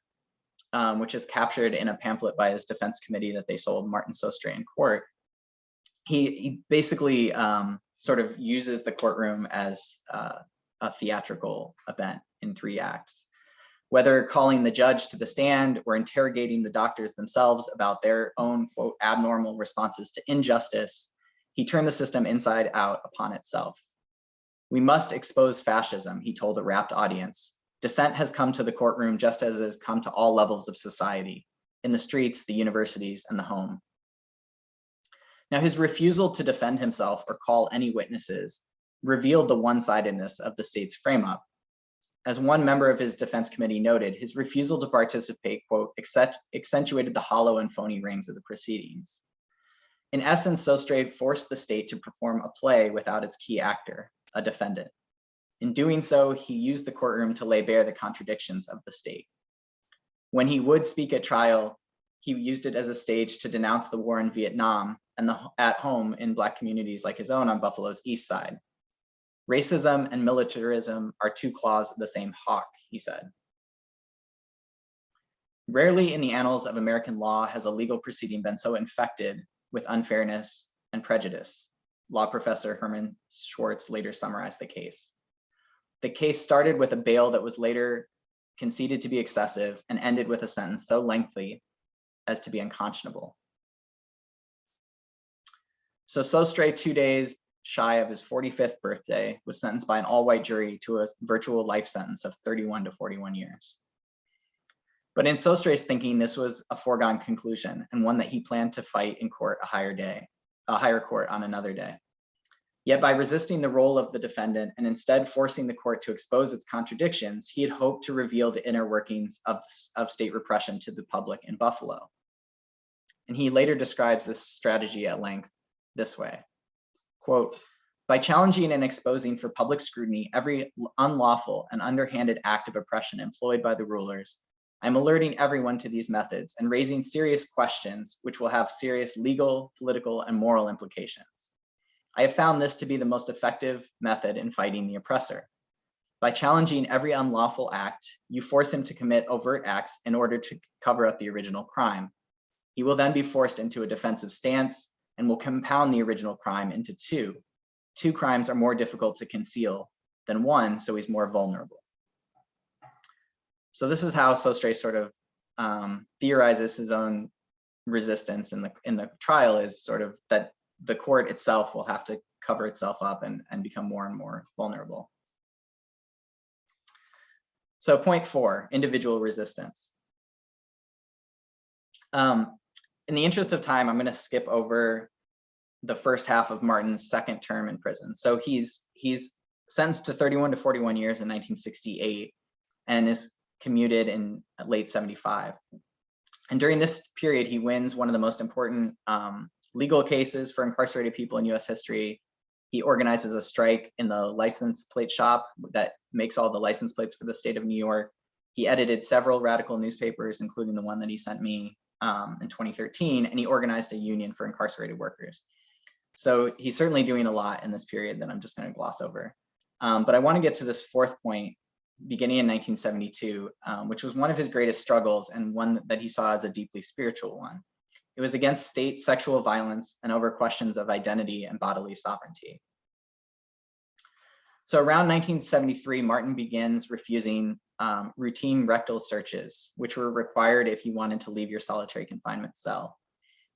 which is captured in a pamphlet by his defense committee that they sold Martin Sostre in court, he basically sort of uses the courtroom as a theatrical event in 3 acts. Whether calling the judge to the stand or interrogating the doctors themselves about their own, quote, abnormal responses to injustice, he turned the system inside out upon itself. We must expose fascism, he told a rapt audience. Dissent has come to the courtroom just as it has come to all levels of society, in the streets, the universities, and the home. Now, his refusal to defend himself or call any witnesses revealed the one-sidedness of the state's frame-up. As one member of his defense committee noted, his refusal to participate, quote, accentuated the hollow and phony rings of the proceedings. In essence, Sostre forced the state to perform a play without its key actor, a defendant. In doing so, he used the courtroom to lay bare the contradictions of the state. When he would speak at trial, he used it as a stage to denounce the war in Vietnam and at home in Black communities like his own on Buffalo's East Side. Racism and militarism are 2 claws of the same hawk, he said. Rarely in the annals of American law has a legal proceeding been so infected with unfairness and prejudice. Law professor Herman Schwartz later summarized the case. The case started with a bail that was later conceded to be excessive and ended with a sentence so lengthy as to be unconscionable. So Sostre, 2 days shy of his 45th birthday, was sentenced by an all-white jury to a virtual life sentence of 31 to 41 years. But in Sostre's thinking, this was a foregone conclusion and one that he planned to fight in court a higher court on another day. Yet by resisting the role of the defendant and instead forcing the court to expose its contradictions, he had hoped to reveal the inner workings of state repression to the public in Buffalo. And he later describes this strategy at length this way, quote, by challenging and exposing for public scrutiny every unlawful and underhanded act of oppression employed by the rulers, I'm alerting everyone to these methods and raising serious questions which will have serious legal, political, and moral implications. I have found this to be the most effective method in fighting the oppressor. By challenging every unlawful act, you force him to commit overt acts in order to cover up the original crime. He will then be forced into a defensive stance and will compound the original crime into 2. 2 crimes are more difficult to conceal than 1, so he's more vulnerable. So this is how Sostre sort of theorizes his own resistance in the trial, is sort of that the court itself will have to cover itself up and become more and more vulnerable. So point 4, individual resistance. In the interest of time, I'm going to skip over the first half of Martin's second term in prison. So he's sentenced to 31 to 41 years in 1968 and is commuted in late 75. And during this period, he wins one of the most important legal cases for incarcerated people in US history. He organizes a strike in the license plate shop that makes all the license plates for the state of New York. He edited several radical newspapers, including the one that he sent me in 2013, and he organized a union for incarcerated workers. So he's certainly doing a lot in this period that I'm just going to gloss over. But I want to get to this 4th point beginning in 1972, which was one of his greatest struggles and one that he saw as a deeply spiritual one. It was against state sexual violence and over questions of identity and bodily sovereignty. So around 1973, Martin begins refusing routine rectal searches, which were required if you wanted to leave your solitary confinement cell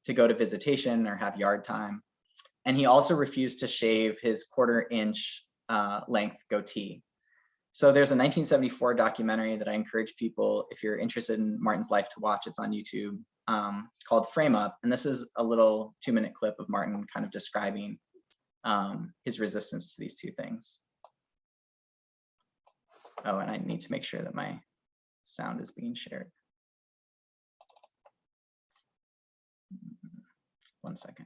to go to visitation or have yard time. And he also refused to shave his 1/4 inch length goatee. So there's a 1974 documentary that I encourage people, if you're interested in Martin's life, to watch. It's on YouTube, called Frame Up. And this is a little 2-minute clip of Martin kind of describing his resistance to these two things. Oh, and I need to make sure that my sound is being shared. 1 second.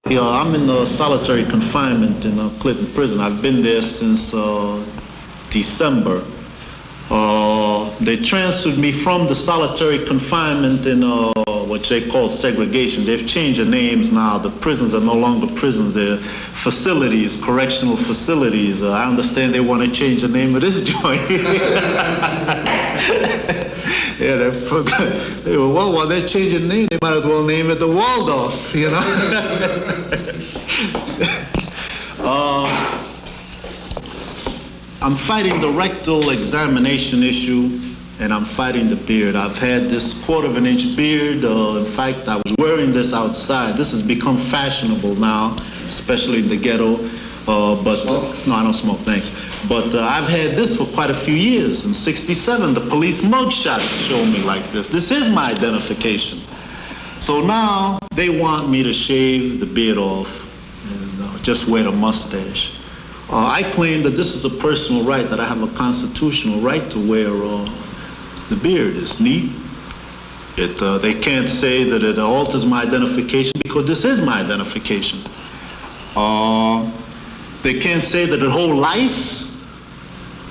Yeah, I'm in solitary confinement in Clinton prison. I've been there since December. They transferred me from the solitary confinement in what they call segregation. They've changed the names now. The prisons are no longer prisons. They're facilities, correctional facilities. I understand they want to change the name of this joint. Yeah, well, while they're changing the name, they might as well name it the Waldorf, you know? I'm fighting the rectal examination issue, and I'm fighting the beard. I've had this 1/4 inch beard. In fact, I was wearing this outside. This has become fashionable now, especially in the ghetto. No, I don't smoke, thanks. But I've had this for quite a few years. In '67, the police mugshots show me like this. This is my identification. So now they want me to shave the beard off and just wear the mustache. I claim that this is a personal right, that I have a constitutional right to wear the beard. It's neat. They can't say that it alters my identification because this is my identification. They can't say that it holds lice,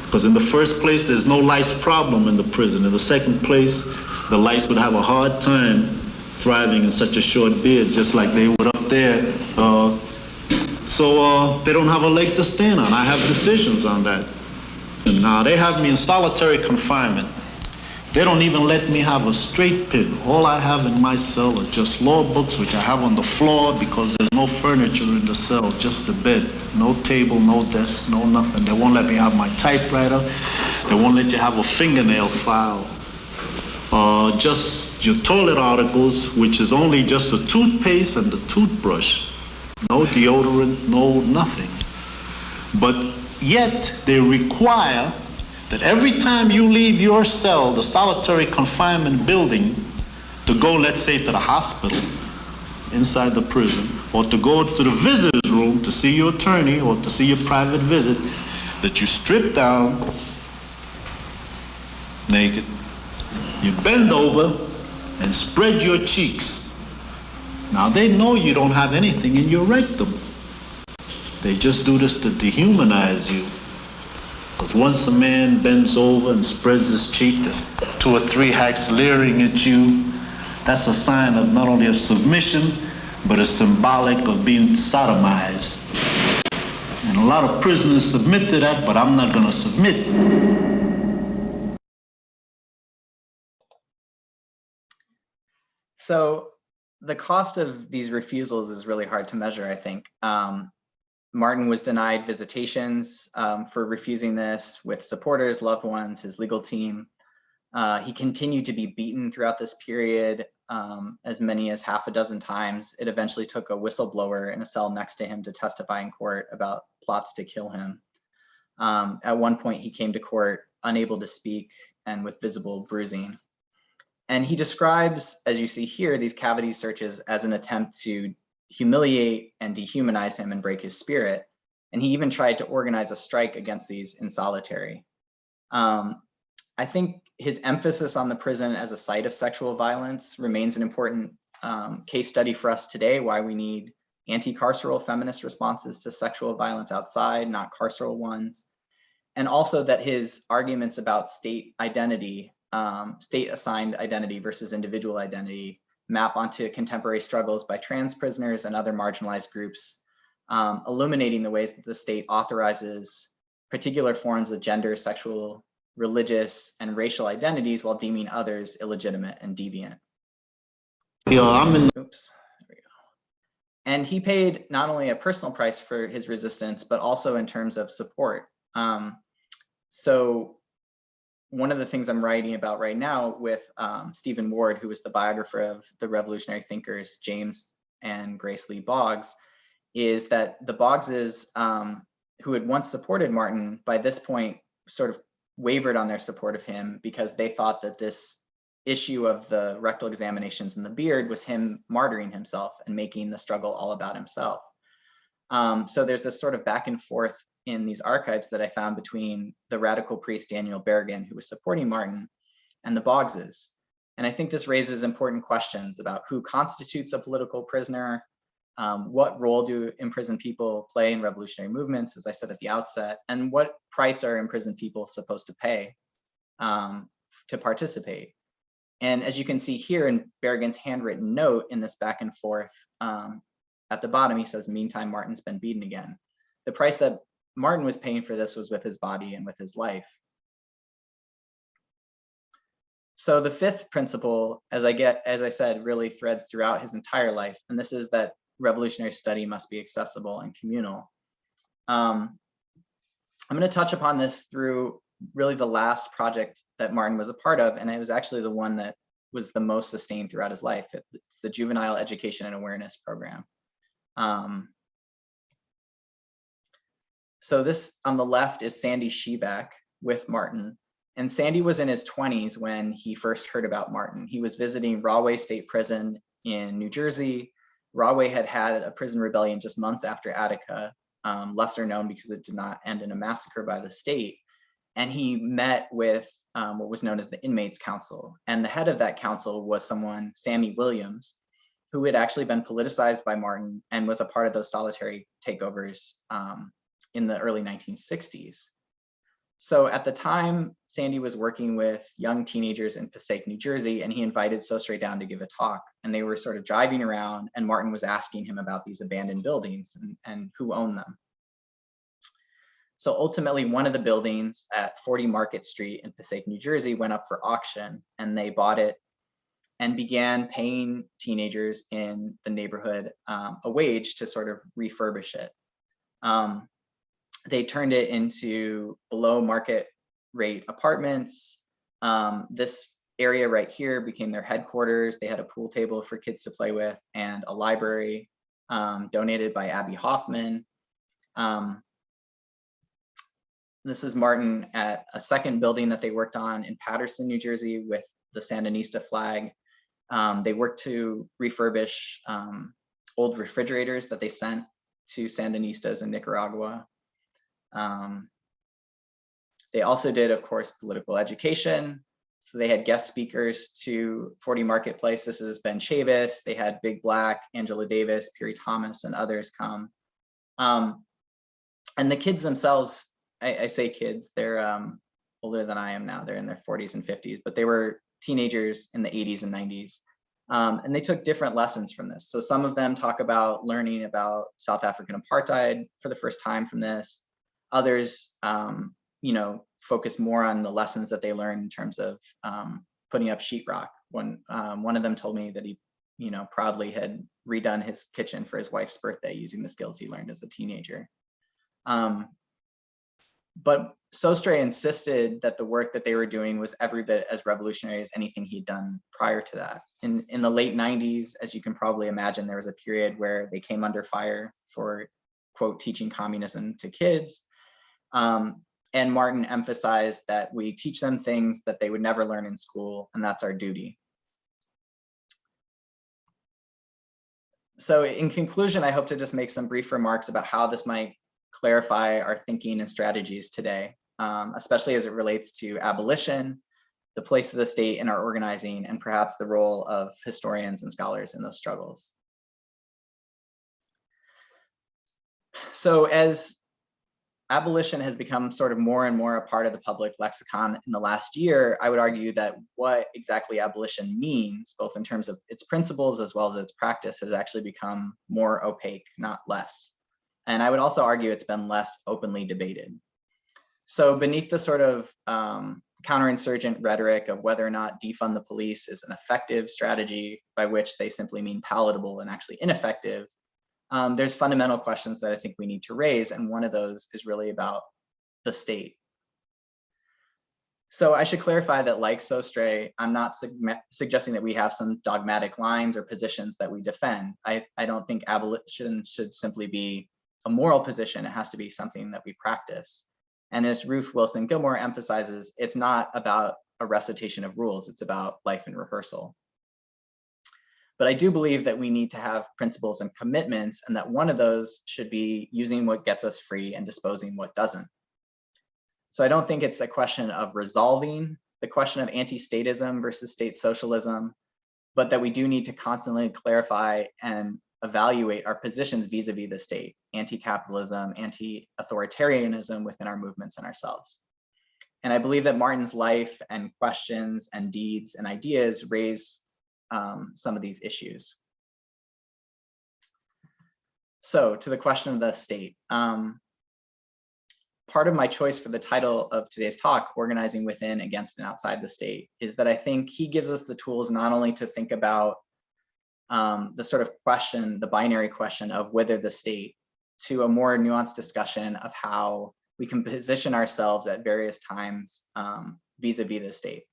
because in the first place, there's no lice problem in the prison. In the second place, the lice would have a hard time thriving in such a short beard, just like they would up there. So they don't have a leg to stand on. I have decisions on that. And now they have me in solitary confinement. They don't even let me have a straight pin. All I have in my cell are just law books, which I have on the floor because there's no furniture in the cell, just the bed. No table, no desk, no nothing. They won't let me have my typewriter. They won't let you have a fingernail file. Just your toilet articles, which is only just a toothpaste and a toothbrush. No deodorant, no nothing. But yet they require that every time you leave your cell, the solitary confinement building, to go, let's say, to the hospital inside the prison, or to go to the visitor's room to see your attorney or to see your private visit, that you strip down naked, you bend over and spread your cheeks. Now they know you don't have anything in your rectum. They just do this to dehumanize you. Because once a man bends over and spreads his cheek, there's 2 or 3 hacks leering at you. That's a sign of not only of submission, but it's symbolic of being sodomized. And a lot of prisoners submit to that, but I'm not going to submit. So the cost of these refusals is really hard to measure, I think. Martin was denied visitations for refusing this with supporters, loved ones, his legal team. He continued to be beaten throughout this period, as many as 6 times. It eventually took a whistleblower in a cell next to him to testify in court about plots to kill him. At one point, he came to court unable to speak and with visible bruising. And he describes, as you see here, these cavity searches as an attempt to humiliate and dehumanize him and break his spirit. And he even tried to organize a strike against these in solitary. I think his emphasis on the prison as a site of sexual violence remains an important case study for us today, why we need anti-carceral feminist responses to sexual violence outside, not carceral ones. And also that his arguments about state identity, state assigned identity versus individual identity, map onto contemporary struggles by trans prisoners and other marginalized groups, illuminating the ways that the state authorizes particular forms of gender, sexual, religious, and racial identities while deeming others illegitimate and deviant. Oops, there we go. And he paid not only a personal price for his resistance, but also in terms of support. So one of the things I'm writing about right now with Stephen Ward, who was the biographer of the revolutionary thinkers, James and Grace Lee Boggs, is that the Boggses, who had once supported Martin, by this point sort of wavered on their support of him because they thought that this issue of the rectal examinations in the beard was him martyring himself and making the struggle all about himself. So there's this sort of back and forth in these archives that I found between the radical priest Daniel Berrigan, who was supporting Martin, and the Boggses. And I think this raises important questions about who constitutes a political prisoner, what role do imprisoned people play in revolutionary movements, as I said at the outset, and what price are imprisoned people supposed to pay to participate. And as you can see here in Berrigan's handwritten note in this back and forth, at the bottom, he says, "Meantime, Martin's been beaten again." The price that Martin was paying for this was with his body and with his life. So the fifth principle, as I said, really threads throughout his entire life. And this is that revolutionary study must be accessible and communal. I'm going to touch upon this through really the last project that Martin was a part of, and it was actually the one that was the most sustained throughout his life. It's the Juvenile Education and Awareness Program. So this on the left is Sandy Sheback with Martin. And Sandy was in his 20s when he first heard about Martin. He was visiting Rahway State Prison in New Jersey. Rahway had had a prison rebellion just months after Attica, lesser known because it did not end in a massacre by the state. And he met with what was known as the Inmates Council. And the head of that council was someone, Sammy Williams, who had actually been politicized by Martin and was a part of those solitary takeovers in the early 1960s. So at the time, Sandy was working with young teenagers in Passaic, New Jersey, and he invited Sostre down to give a talk. And they were sort of driving around, and Martin was asking him about these abandoned buildings and who owned them. So ultimately, one of the buildings at 40 Market Street in Passaic, New Jersey, went up for auction, and they bought it and began paying teenagers in the neighborhood a wage to sort of refurbish it. They turned it into below market rate apartments. This area right here became their headquarters. They had a pool table for kids to play with and a library donated by Abby Hoffman. This is Martin at a second building that they worked on in Paterson, New Jersey with the Sandinista flag. They worked to refurbish old refrigerators that they sent to Sandinistas in Nicaragua. They also did, of course, political education. So they had guest speakers to 40 Marketplace. This is Ben Chavis. They had Big Black, Angela Davis, Piri Thomas, and others come. And the kids themselves, I say kids, they're older than I am now. They're in their 40s and 50s, but they were teenagers in the 80s and 90s. And they took different lessons from this. So some of them talk about learning about South African apartheid for the first time from this. Others, focus more on the lessons that they learned in terms of putting up sheetrock. One of them told me that he, proudly had redone his kitchen for his wife's birthday using the skills he learned as a teenager. But Sostre insisted that the work that they were doing was every bit as revolutionary as anything he'd done prior to that. In the late 90s, as you can probably imagine, there was a period where they came under fire for, quote, teaching communism to kids. And Martin emphasized that we teach them things that they would never learn in school, and that's our duty. So in conclusion, I hope to just make some brief remarks about how this might clarify our thinking and strategies today, especially as it relates to abolition, the place of the state in our organizing, and perhaps the role of historians and scholars in those struggles. So as abolition has become sort of more and more a part of the public lexicon in the last year, I would argue that what exactly abolition means, both in terms of its principles as well as its practice, has actually become more opaque, not less. And I would also argue it's been less openly debated. So beneath the sort of counterinsurgent rhetoric of whether or not defund the police is an effective strategy, by which they simply mean palatable and actually ineffective, there's fundamental questions that I think we need to raise, and one of those is really about the state. So I should clarify that, like Sostre, I'm not suggesting that we have some dogmatic lines or positions that we defend. I don't think abolition should simply be a moral position. It has to be something that we practice. And as Ruth Wilson Gilmore emphasizes, it's not about a recitation of rules, it's about life in rehearsal. But I do believe that we need to have principles and commitments, and that one of those should be using what gets us free and disposing what doesn't. So I don't think it's a question of resolving the question of anti-statism versus state socialism, but that we do need to constantly clarify and evaluate our positions vis-a-vis the state, anti-capitalism, anti-authoritarianism within our movements and ourselves. And I believe that Martin's life and questions and deeds and ideas raise some of these issues. So to the question of the state, part of my choice for the title of today's talk, Organizing Within, Against, and Outside the State, is that I think he gives us the tools not only to think about the sort of question, the binary question of whether the state, to a more nuanced discussion of how we can position ourselves at various times vis-a-vis the state.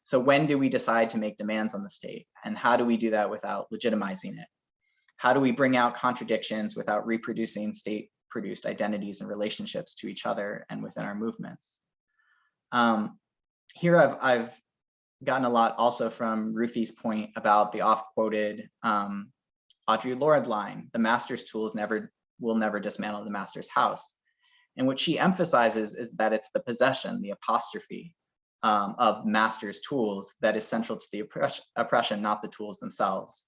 So when do we decide to make demands on the state? And how do we do that without legitimizing it? How do we bring out contradictions without reproducing state-produced identities and relationships to each other and within our movements? Here I've gotten a lot also from Ruthie's point about the oft-quoted Audre Lorde line, the master's tools will never dismantle the master's house. And what she emphasizes is that it's the possession, the apostrophe, of master's tools that is central to the oppression, not the tools themselves.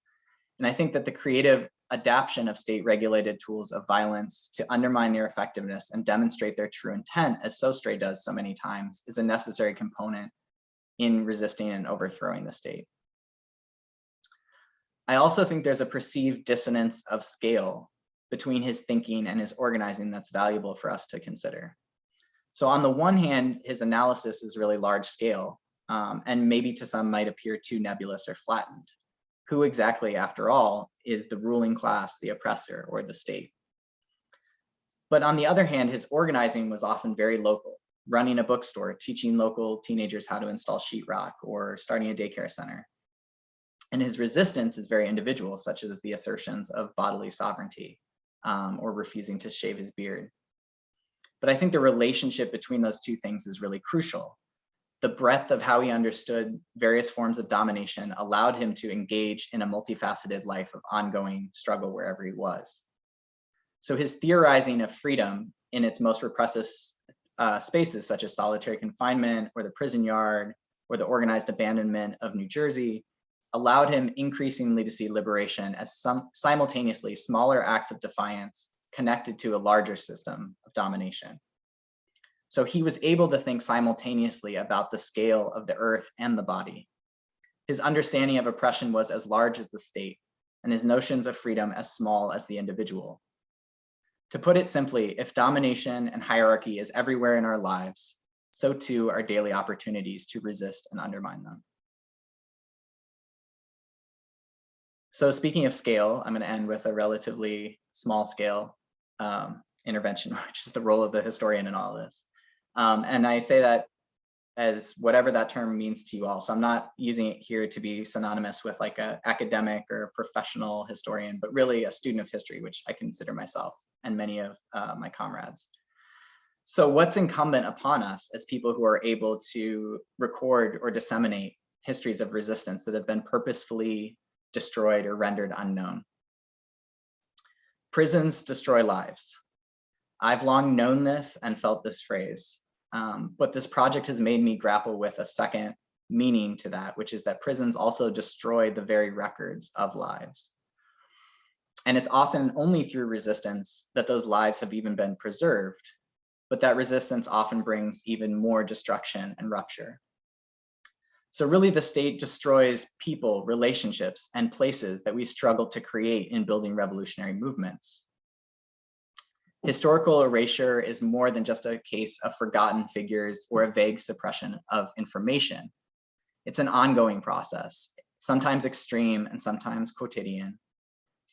And I think that the creative adaptation of state-regulated tools of violence to undermine their effectiveness and demonstrate their true intent, as Sostre does so many times, is a necessary component in resisting and overthrowing the state. I also think there's a perceived dissonance of scale between his thinking and his organizing that's valuable for us to consider. So on the one hand, his analysis is really large scale, and maybe to some might appear too nebulous or flattened. Who exactly, after all, is the ruling class, the oppressor, or the state? But on the other hand, his organizing was often very local, running a bookstore, teaching local teenagers how to install sheetrock, or starting a daycare center. And his resistance is very individual, such as the assertions of bodily sovereignty, or refusing to shave his beard. But I think the relationship between those two things is really crucial. The breadth of how he understood various forms of domination allowed him to engage in a multifaceted life of ongoing struggle wherever he was. So his theorizing of freedom in its most repressive spaces, such as solitary confinement, or the prison yard, or the organized abandonment of New Jersey, allowed him increasingly to see liberation as simultaneously smaller acts of defiance connected to a larger system of domination. So he was able to think simultaneously about the scale of the earth and the body. His understanding of oppression was as large as the state, and his notions of freedom as small as the individual. To put it simply, if domination and hierarchy is everywhere in our lives, so too are daily opportunities to resist and undermine them. So speaking of scale, I'm going to end with a relatively small scale intervention, which is the role of the historian in all of this. And I say that as whatever that term means to you all. So I'm not using it here to be synonymous with like an academic or professional historian, but really a student of history, which I consider myself and many of my comrades. So what's incumbent upon us as people who are able to record or disseminate histories of resistance that have been purposefully destroyed or rendered unknown? Prisons destroy lives. I've long known this and felt this phrase, but this project has made me grapple with a second meaning to that, which is that prisons also destroy the very records of lives. And it's often only through resistance that those lives have even been preserved. but that resistance often brings even more destruction and rupture. So really the state destroys people, relationships, and places that we struggle to create in building revolutionary movements. Historical erasure is more than just a case of forgotten figures or a vague suppression of information. It's an ongoing process, sometimes extreme and sometimes quotidian,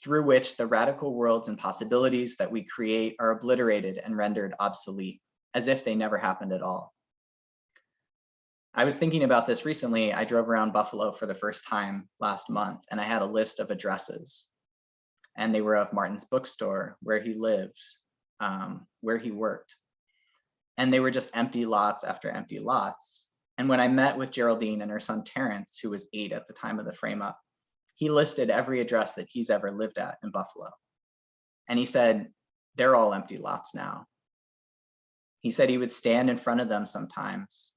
through which the radical worlds and possibilities that we create are obliterated and rendered obsolete, as if they never happened at all. I was thinking about this recently. I drove around Buffalo for the first time last month, and I had a list of addresses, and they were of Martin's bookstore, where he lives, where he worked. And they were just empty lots after empty lots. And when I met with Geraldine and her son Terrence, who was 8 at the time of the frame up, he listed every address that he's ever lived at in Buffalo. And he said, they're all empty lots now. He said he would stand in front of them sometimes,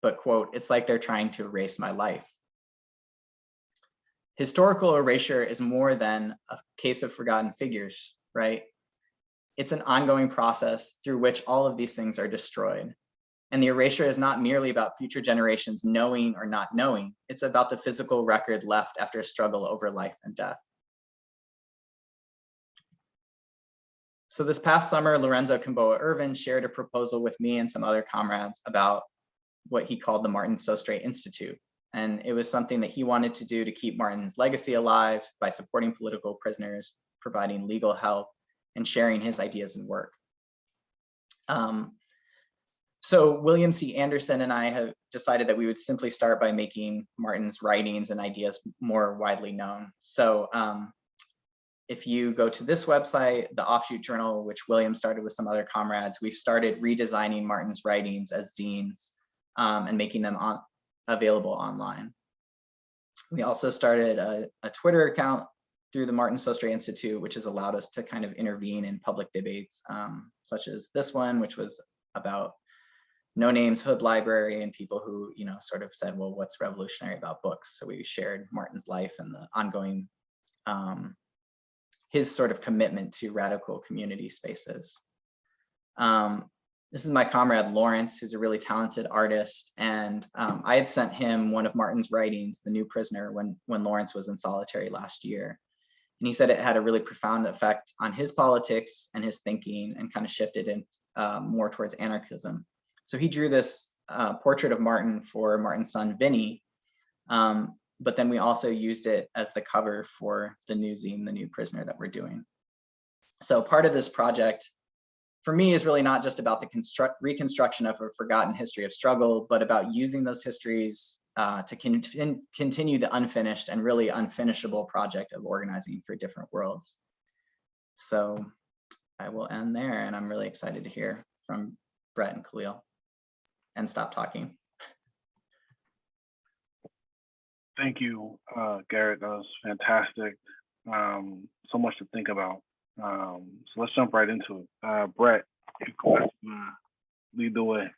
but quote, it's like they're trying to erase my life. Historical erasure is more than a case of forgotten figures, right? It's an ongoing process through which all of these things are destroyed. And the erasure is not merely about future generations knowing or not knowing. It's about the physical record left after a struggle over life and death. So this past summer, Lorenzo Camboa Irvin shared a proposal with me and some other comrades about what he called the Martin Sostre Institute. And it was something that he wanted to do to keep Martin's legacy alive by supporting political prisoners, providing legal help, and sharing his ideas and work. So William C. Anderson and I have decided that we would simply start by making Martin's writings and ideas more widely known. So if you go to this website, the Offshoot Journal, which William started with some other comrades, we've started redesigning Martin's writings as zines and making them available online. We also started a Twitter account through the Martin Sostre Institute, which has allowed us to kind of intervene in public debates, such as this one, which was about No Name's Hood Library and people who, sort of said, well, what's revolutionary about books? So we shared Martin's life and the ongoing, his sort of commitment to radical community spaces. This is my comrade Lawrence, who's a really talented artist. And I had sent him one of Martin's writings, The New Prisoner, when Lawrence was in solitary last year. And he said it had a really profound effect on his politics and his thinking and kind of shifted in more towards anarchism. So he drew this portrait of Martin for Martin's son, Vinny. But then we also used it as the cover for the new zine, The New Prisoner, that we're doing. So part of this project, for me, is really not just about the reconstruction of a forgotten history of struggle, but about using those histories to continue the unfinished and really unfinishable project of organizing for different worlds. So I will end there, and I'm really excited to hear from Brett and Khalil, and stop talking. Thank you, Garrett. That was fantastic. So much to think about. So let's jump right into it. Brett, you can lead the way.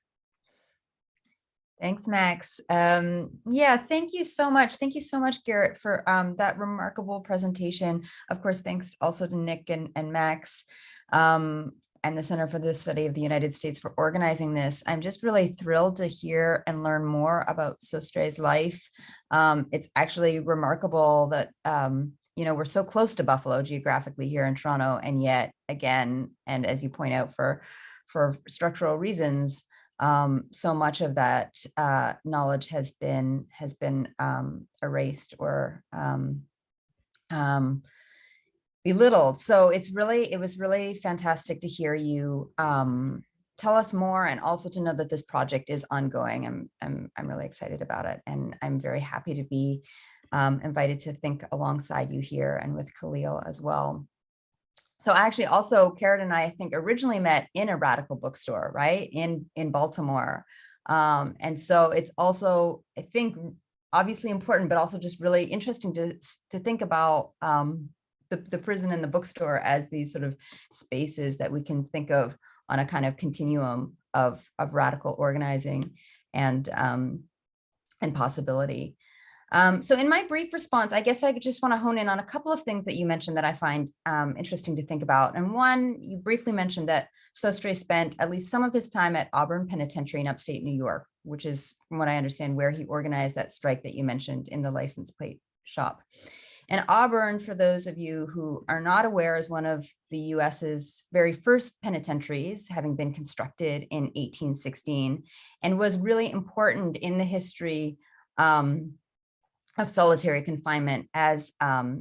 Thanks, Max. Yeah, thank you so much. Thank you so much, Garrett, for that remarkable presentation. Of course, thanks also to Nick and Max and the Center for the Study of the United States for organizing this. I'm just really thrilled to hear and learn more about Sostre's life. It's actually remarkable that we're so close to Buffalo geographically here in Toronto, and yet again, and as you point out, for structural reasons, so much of that knowledge has been erased or belittled. So it was really fantastic to hear you tell us more, and also to know that this project is ongoing. I'm really excited about it, and I'm very happy to be invited to think alongside you here and with Khalil as well. So actually also Garrett and I think originally met in a radical bookstore, right? In Baltimore. And so it's also, I think, obviously important, but also just really interesting to think about the prison and the bookstore as these sort of spaces that we can think of on a kind of continuum of radical organizing and possibility. So in my brief response, I guess I just want to hone in on a couple of things that you mentioned that I find interesting to think about. And one, you briefly mentioned that Sostre spent at least some of his time at Auburn Penitentiary in upstate New York, which is, from what I understand, where he organized that strike that you mentioned in the license plate shop. And Auburn, for those of you who are not aware, is one of the US's very first penitentiaries, having been constructed in 1816, and was really important in the history of solitary confinement as a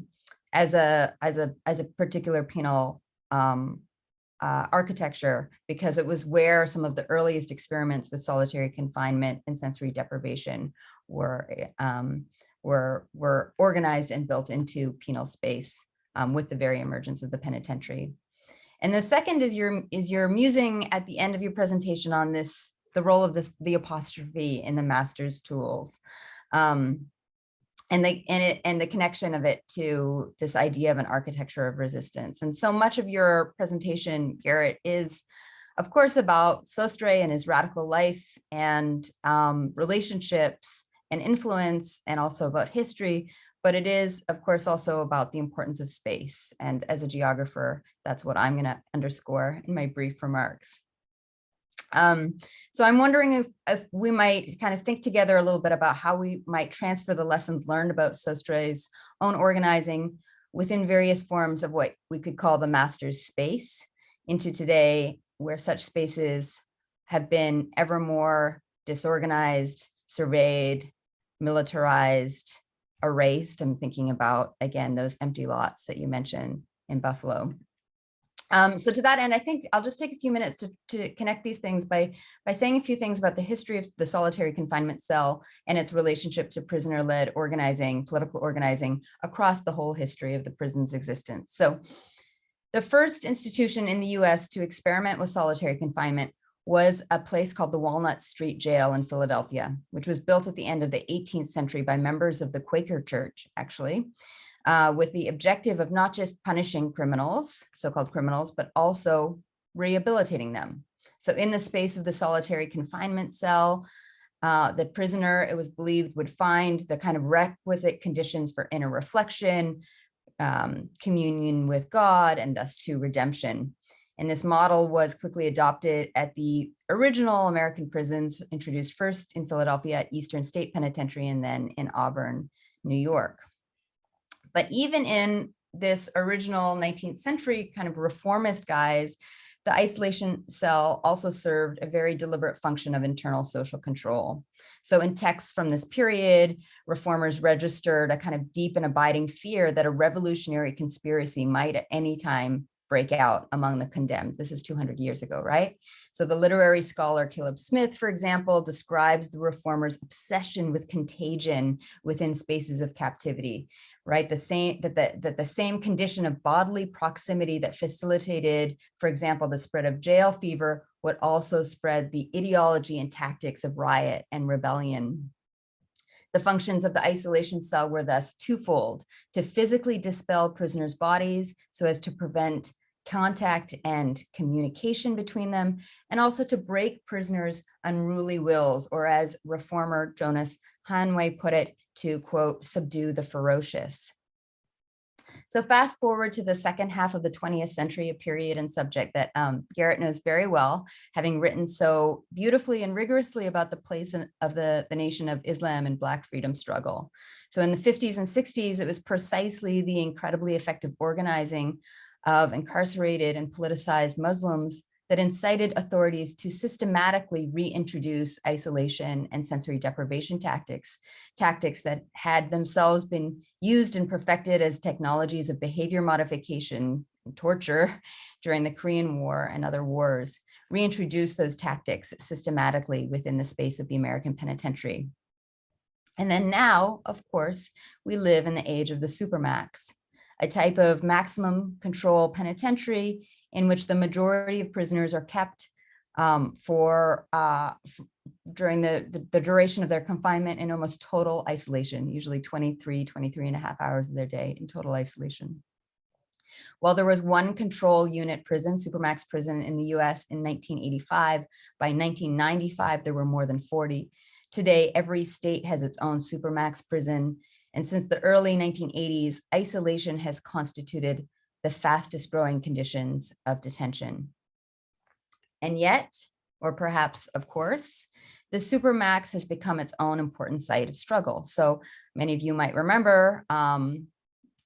particular penal architecture, because it was where some of the earliest experiments with solitary confinement and sensory deprivation were organized and built into penal space with the very emergence of the penitentiary. And the second is your musing at the end of your presentation on this, the role of the apostrophe in the master's tools. And the connection of it to this idea of an architecture of resistance. And so much of your presentation, Garrett, is of course about Sostre and his radical life and relationships and influence, and also about history, but it is of course also about the importance of space. And as a geographer, that's what I'm going to underscore in my brief remarks. So I'm wondering if we might kind of think together a little bit about how we might transfer the lessons learned about Sostre's own organizing within various forms of what we could call the master's space into today, where such spaces have been ever more disorganized, surveyed, militarized, erased. I'm thinking about, again, those empty lots that you mentioned in Buffalo. So to that end, I think I'll just take a few minutes to connect these things by saying a few things about the history of the solitary confinement cell and its relationship to prisoner-led organizing, political organizing across the whole history of the prison's existence. So the first institution in the US to experiment with solitary confinement was a place called the Walnut Street Jail in Philadelphia, which was built at the end of the 18th century by members of the Quaker Church, actually. With the objective of not just punishing criminals, so-called criminals, but also rehabilitating them. So in the space of the solitary confinement cell, the prisoner, it was believed, would find the kind of requisite conditions for inner reflection, communion with God, and thus to redemption. And this model was quickly adopted at the original American prisons, introduced first in Philadelphia at Eastern State Penitentiary and then in Auburn, New York. But even in this original 19th century kind of reformist guise, the isolation cell also served a very deliberate function of internal social control. So in texts from this period, reformers registered a kind of deep and abiding fear that a revolutionary conspiracy might at any time break out among the condemned. This is 200 years ago, right? So the literary scholar Caleb Smith, for example, describes the reformers' obsession with contagion within spaces of captivity, right? The same condition of bodily proximity that facilitated, for example, the spread of jail fever would also spread the ideology and tactics of riot and rebellion. The functions of the isolation cell were thus twofold: to physically dispel prisoners' bodies so as to prevent contact and communication between them, and also to break prisoners' unruly wills, or as reformer Jonas Hanway put it, to, quote, subdue the ferocious. So fast forward to the second half of the 20th century, a period and subject that Garrett knows very well, having written so beautifully and rigorously about the place of the Nation of Islam and Black freedom struggle. So in the 50s and 60s, it was precisely the incredibly effective organizing of incarcerated and politicized Muslims that incited authorities to systematically reintroduce isolation and sensory deprivation tactics that had themselves been used and perfected as technologies of behavior modification and torture during the Korean War and other wars, reintroduce those tactics systematically within the space of the American penitentiary. And then now, of course, we live in the age of the supermax, a type of maximum control penitentiary in which the majority of prisoners are kept during the duration of their confinement in almost total isolation, usually 23 and a half hours of their day in total isolation. While there was one control unit prison, supermax prison in the US in 1985, by 1995, there were more than 40. Today, every state has its own supermax prison. And since the early 1980s, isolation has constituted the fastest growing conditions of detention. And yet, or perhaps of course, the supermax has become its own important site of struggle. So many of you might remember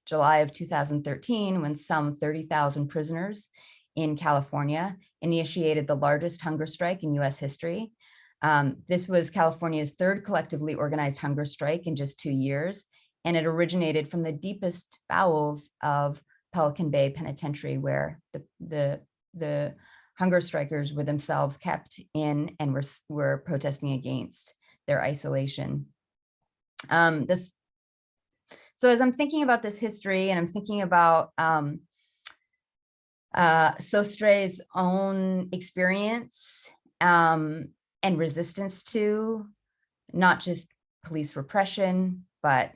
July of 2013, when some 30,000 prisoners in California initiated the largest hunger strike in US history. This was California's third collectively organized hunger strike in just 2 years, and it originated from the deepest bowels of Pelican Bay Penitentiary, where the hunger strikers were themselves kept in and were protesting against their isolation. So as I'm thinking about this history, and I'm thinking about Sostre's own experience and resistance to not just police repression, but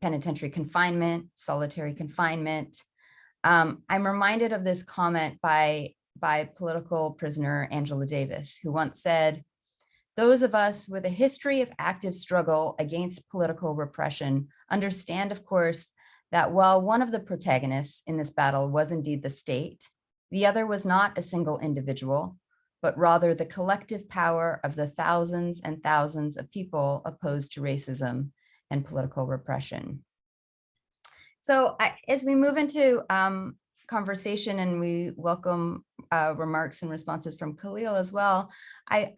penitentiary confinement, solitary confinement, I'm reminded of this comment by political prisoner Angela Davis, who once said, "Those of us with a history of active struggle against political repression understand, of course, that while one of the protagonists in this battle was indeed the state, the other was not a single individual, but rather the collective power of the thousands and thousands of people opposed to racism and political repression." So as we move into conversation, and we welcome remarks and responses from Khalil as well, I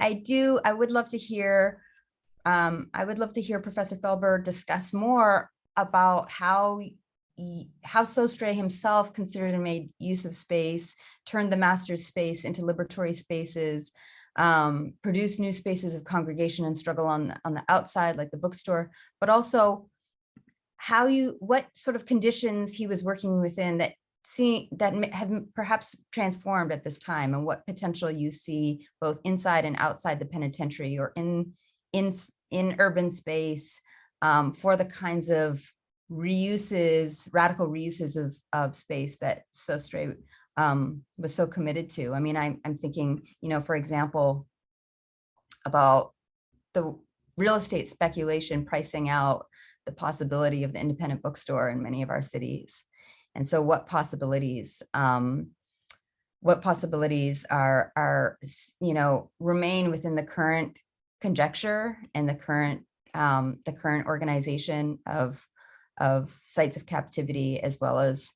would love to hear Professor Felber discuss more about how Sostre himself considered and made use of space, turned the master's space into liberatory spaces, produced new spaces of congregation and struggle on the outside, like the bookstore, but also what sort of conditions he was working within that have perhaps transformed at this time, and what potential you see both inside and outside the penitentiary, or in urban space, for the kinds of radical reuses of space that Sostre was so committed to. I mean, I'm thinking, for example, about the real estate speculation pricing out the possibility of the independent bookstore in many of our cities. And so what possibilities are remain within the current conjecture and the current organization of sites of captivity, as well as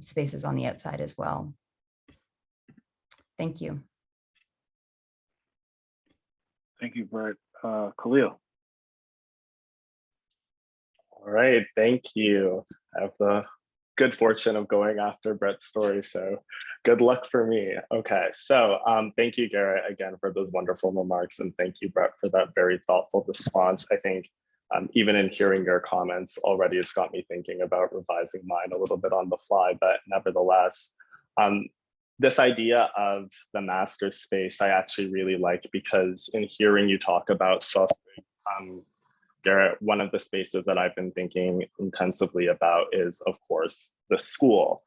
spaces on the outside as well. Thank you. Thank you, Brett. Khalil. All right, thank you. I have the good fortune of going after Brett's story, so good luck for me. Okay, so thank you, Garrett, again, for those wonderful remarks, and thank you, Brett, for that very thoughtful response. I think even in hearing your comments already, it's got me thinking about revising mine a little bit on the fly, but nevertheless, this idea of the master space, I actually really like, because in hearing you talk about Sostre, Garrett, one of the spaces that I've been thinking intensively about is, of course, the school.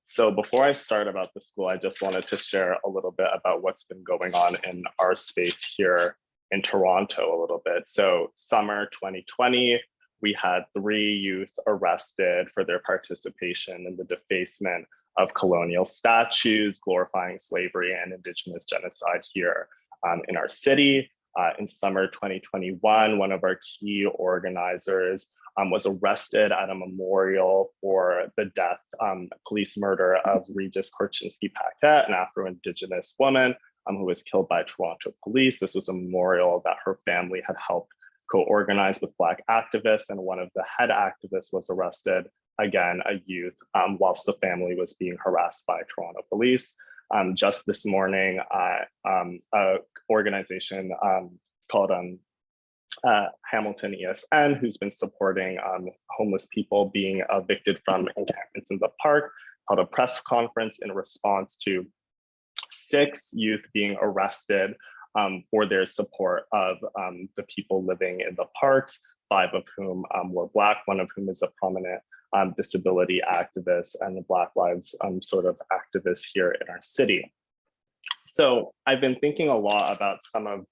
So before I start about the school, I just wanted to share a little bit about what's been going on in our space here in Toronto a little bit. So summer 2020, we had 3 youth arrested for their participation in the defacement of colonial statues glorifying slavery and Indigenous genocide here in our city. In summer 2021, one of our key organizers was arrested at a memorial for the death, police murder of Regis Korchinski-Paquette, an Afro-Indigenous woman who was killed by Toronto police. This was a memorial that her family had helped co-organize with Black activists, and one of the head activists was arrested, again, a youth, whilst the family was being harassed by Toronto police. Just this morning, an organization called Hamilton ESN, who's been supporting homeless people being evicted from encampments in the park, held a press conference in response to 6 youth being arrested for their support of the people living in the parks, 5 of whom were Black, one of whom is a prominent disability activist and the Black Lives sort of activist here in our city. So I've been thinking a lot about some of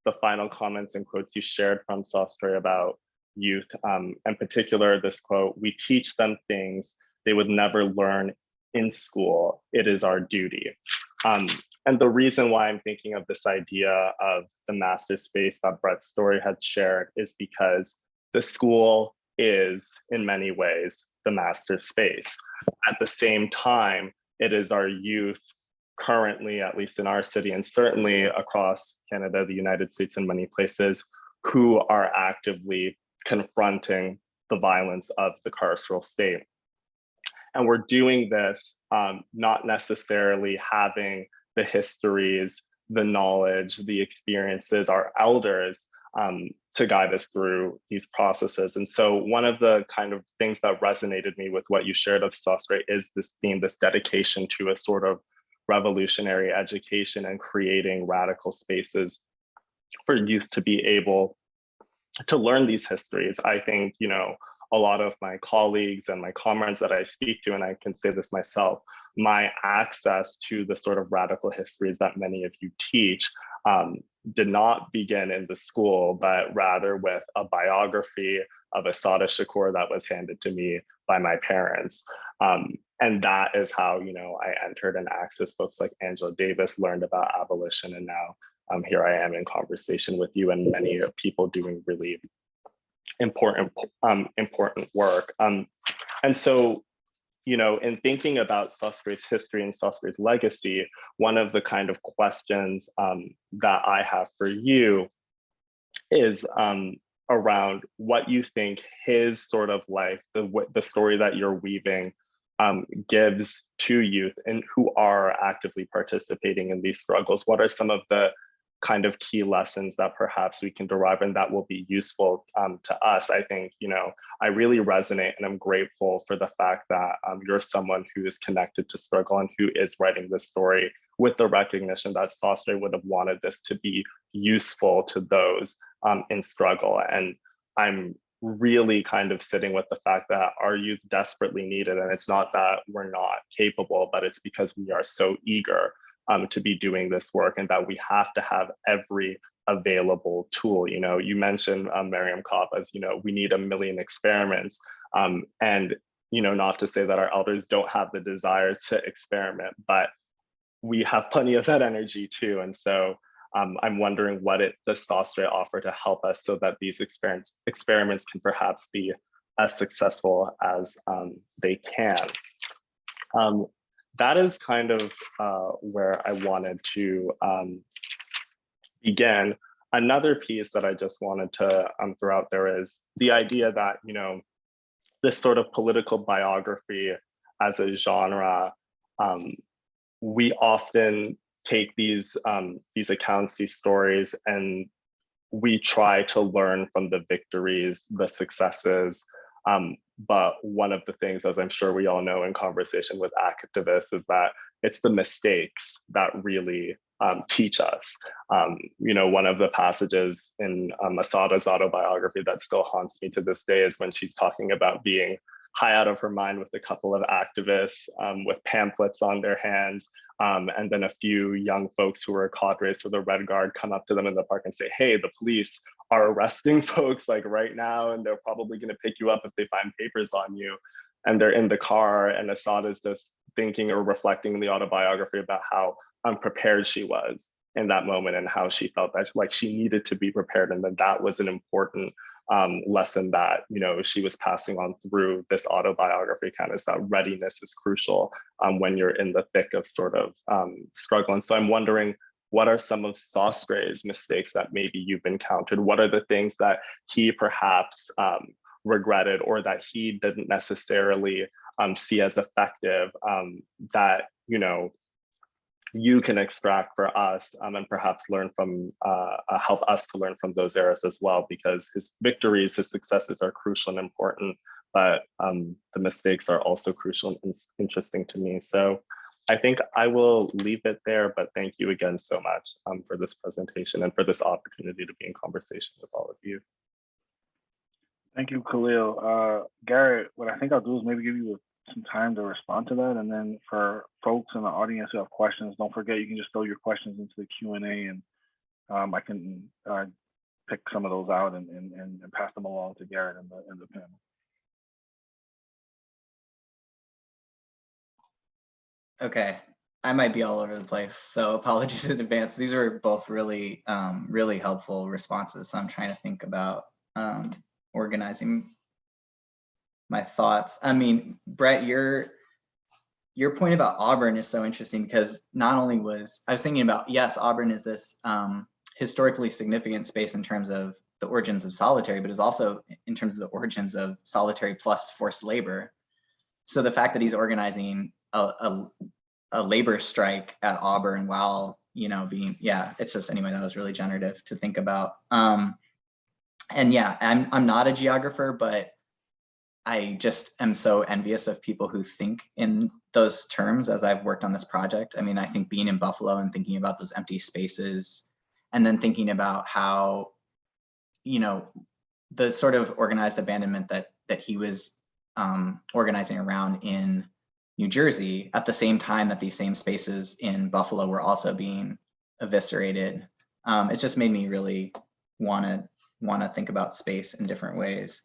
the final comments and quotes you shared from Sostre about youth, in particular, this quote, "We teach them things they would never learn in school. It is our duty." And the reason why I'm thinking of this idea of the master space that Brett's story had shared is because the school is, in many ways, the master space. At the same time, it is our youth currently, at least in our city, and certainly across Canada, the United States, and many places, who are actively confronting the violence of the carceral state. And we're doing this not necessarily having the histories, the knowledge, the experiences, our elders to guide us through these processes. And so one of the kind of things that resonated me with what you shared of Sostre is this theme, this dedication to a sort of revolutionary education and creating radical spaces for youth to be able to learn these histories. I think, you know, a lot of my colleagues and my comrades that I speak to, and I can say this myself, my access to the sort of radical histories that many of you teach did not begin in the school, but rather with a biography of Assata Shakur that was handed to me by my parents. And that is how, you know, I entered and accessed books like Angela Davis, learned about abolition, and now here I am in conversation with you and many people doing really important work. And so, you know, in thinking about Sostre's history and Sostre's legacy, one of the kind of questions that I have for you is around what you think his sort of life, the story that you're weaving, gives to youth and who are actively participating in these struggles. What are some of the kind of key lessons that perhaps we can derive and that will be useful to us? I think, you know, I really resonate and I'm grateful for the fact that you're someone who is connected to struggle and who is writing this story with the recognition that Sostre would have wanted this to be useful to those in struggle. And I'm really kind of sitting with the fact that our youth desperately need it. And it's not that we're not capable, but it's because we are so eager to be doing this work and that we have to have every available tool. You know, you mentioned Mariam Coppa's, you know, we need 1 million experiments. And, you know, not to say that our elders don't have the desire to experiment, but we have plenty of that energy too. And so I'm wondering what does Sostre offer to help us so that these experiments can perhaps be as successful as they can. That is kind of where I wanted to begin. Another piece that I just wanted to throw out there is the idea that, you know, this sort of political biography as a genre, we often take these accounts, these stories, and we try to learn from the victories, the successes. But one of the things, as I'm sure we all know in conversation with activists, is that it's the mistakes that really teach us. You know, one of the passages in Assata's autobiography that still haunts me to this day is when she's talking about being high out of her mind with a couple of activists with pamphlets on their hands. And then a few young folks who were cadres for the Red Guard come up to them in the park and say, hey, the police are arresting folks like right now, and they're probably gonna pick you up if they find papers on you. And they're in the car, and Assata is just thinking or reflecting in the autobiography about how unprepared she was in that moment and how she felt that like she needed to be prepared, and that was an important lesson that, you know, she was passing on through this autobiography, kind of, that readiness is crucial when you're in the thick of sort of struggle. And so I'm wondering, what are some of Sostre's mistakes that maybe you've encountered? What are the things that he perhaps regretted or that he didn't necessarily see as effective that, you know, you can extract for us and perhaps learn from, help us to learn from those eras as well, because his victories, his successes are crucial and important, but the mistakes are also crucial and interesting to me. So I think I will leave it there, but thank you again so much for this presentation and for this opportunity to be in conversation with all of you. Thank you, Khalil. Garrett, what I think I'll do is maybe give you some time to respond to that. And then for folks in the audience who have questions, don't forget, you can just throw your questions into the Q&A and I can pick some of those out and pass them along to Garrett in the panel. Okay, I might be all over the place, so apologies in advance. These are both really, really helpful responses. So I'm trying to think about organizing my thoughts. I mean, Brett, your point about Auburn is so interesting because not only I was thinking about, yes, Auburn is this historically significant space in terms of the origins of solitary, but is also in terms of the origins of solitary plus forced labor. So the fact that he's organizing a labor strike at Auburn while, being, it's just, anyway, that was really generative to think about. And yeah, I'm not a geographer, but I just am so envious of people who think in those terms as I've worked on this project. I mean, I think being in Buffalo and thinking about those empty spaces and then thinking about how, the sort of organized abandonment that he was organizing around in New Jersey at the same time that these same spaces in Buffalo were also being eviscerated. It just made me really want to think about space in different ways.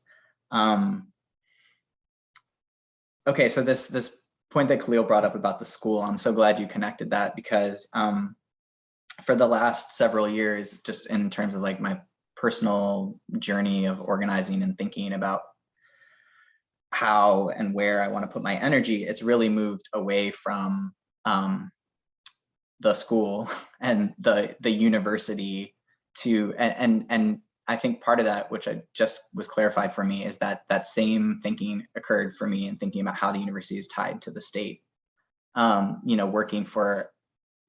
Okay, so this point that Khalil brought up about the school, I'm so glad you connected that because for the last several years, just in terms of like my personal journey of organizing and thinking about how and where I want to put my energy, it's really moved away from the school and the university to, and I think part of that, which I just was clarified for me, is that same thinking occurred for me in thinking about how the university is tied to the state. Working for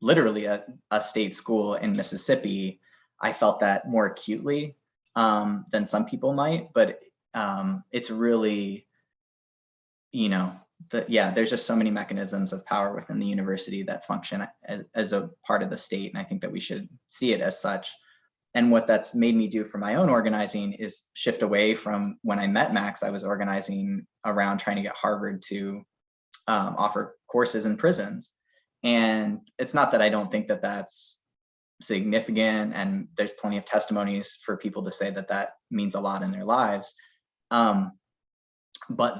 literally a state school in Mississippi, I felt that more acutely than some people might, but it's really, there's just so many mechanisms of power within the university that function as a part of the state. And I think that we should see it as such. And what that's made me do for my own organizing is shift away from when I met Max, I was organizing around trying to get Harvard to offer courses in prisons. And it's not that I don't think that that's significant, and there's plenty of testimonies for people to say that that means a lot in their lives. But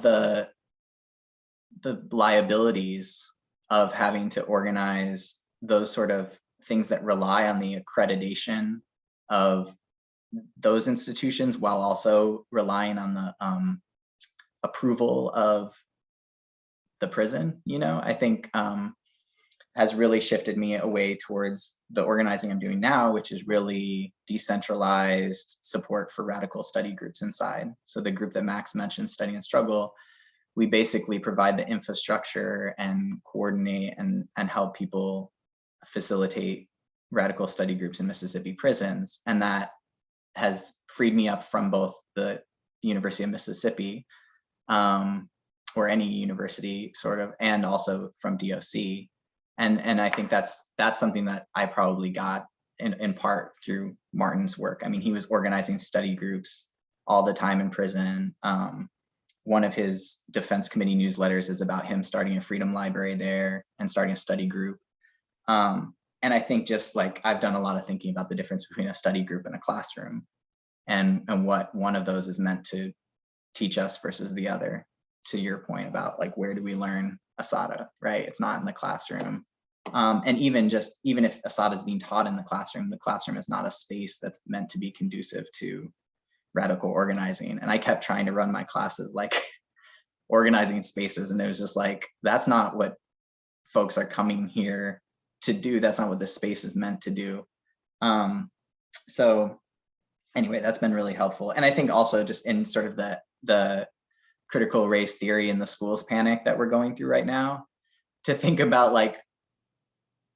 the liabilities of having to organize those sort of things that rely on the accreditation of those institutions while also relying on the approval of the prison, I think has really shifted me away towards the organizing I'm doing now, which is really decentralized support for radical study groups inside. So the group that Max mentioned, Study and Struggle, we basically provide the infrastructure and coordinate and help people facilitate radical study groups in Mississippi prisons. And that has freed me up from both the University of Mississippi or any university sort of, and also from DOC. And I think that's something that I probably got in part through Martin's work. I mean, he was organizing study groups all the time in prison. One of his defense committee newsletters is about him starting a freedom library there and starting a study group. And I think just like I've done a lot of thinking about the difference between a study group and a classroom and what one of those is meant to teach us versus the other, to your point about like, where do we learn Asada, right? It's not in the classroom. And even if Asada is being taught in the classroom is not a space that's meant to be conducive to radical organizing. And I kept trying to run my classes like organizing spaces, and it was just like, that's not what folks are coming here to do. That's not what this space is meant to do. So anyway, that's been really helpful. And I think also just in sort of the critical race theory and the schools panic that we're going through right now, to think about like,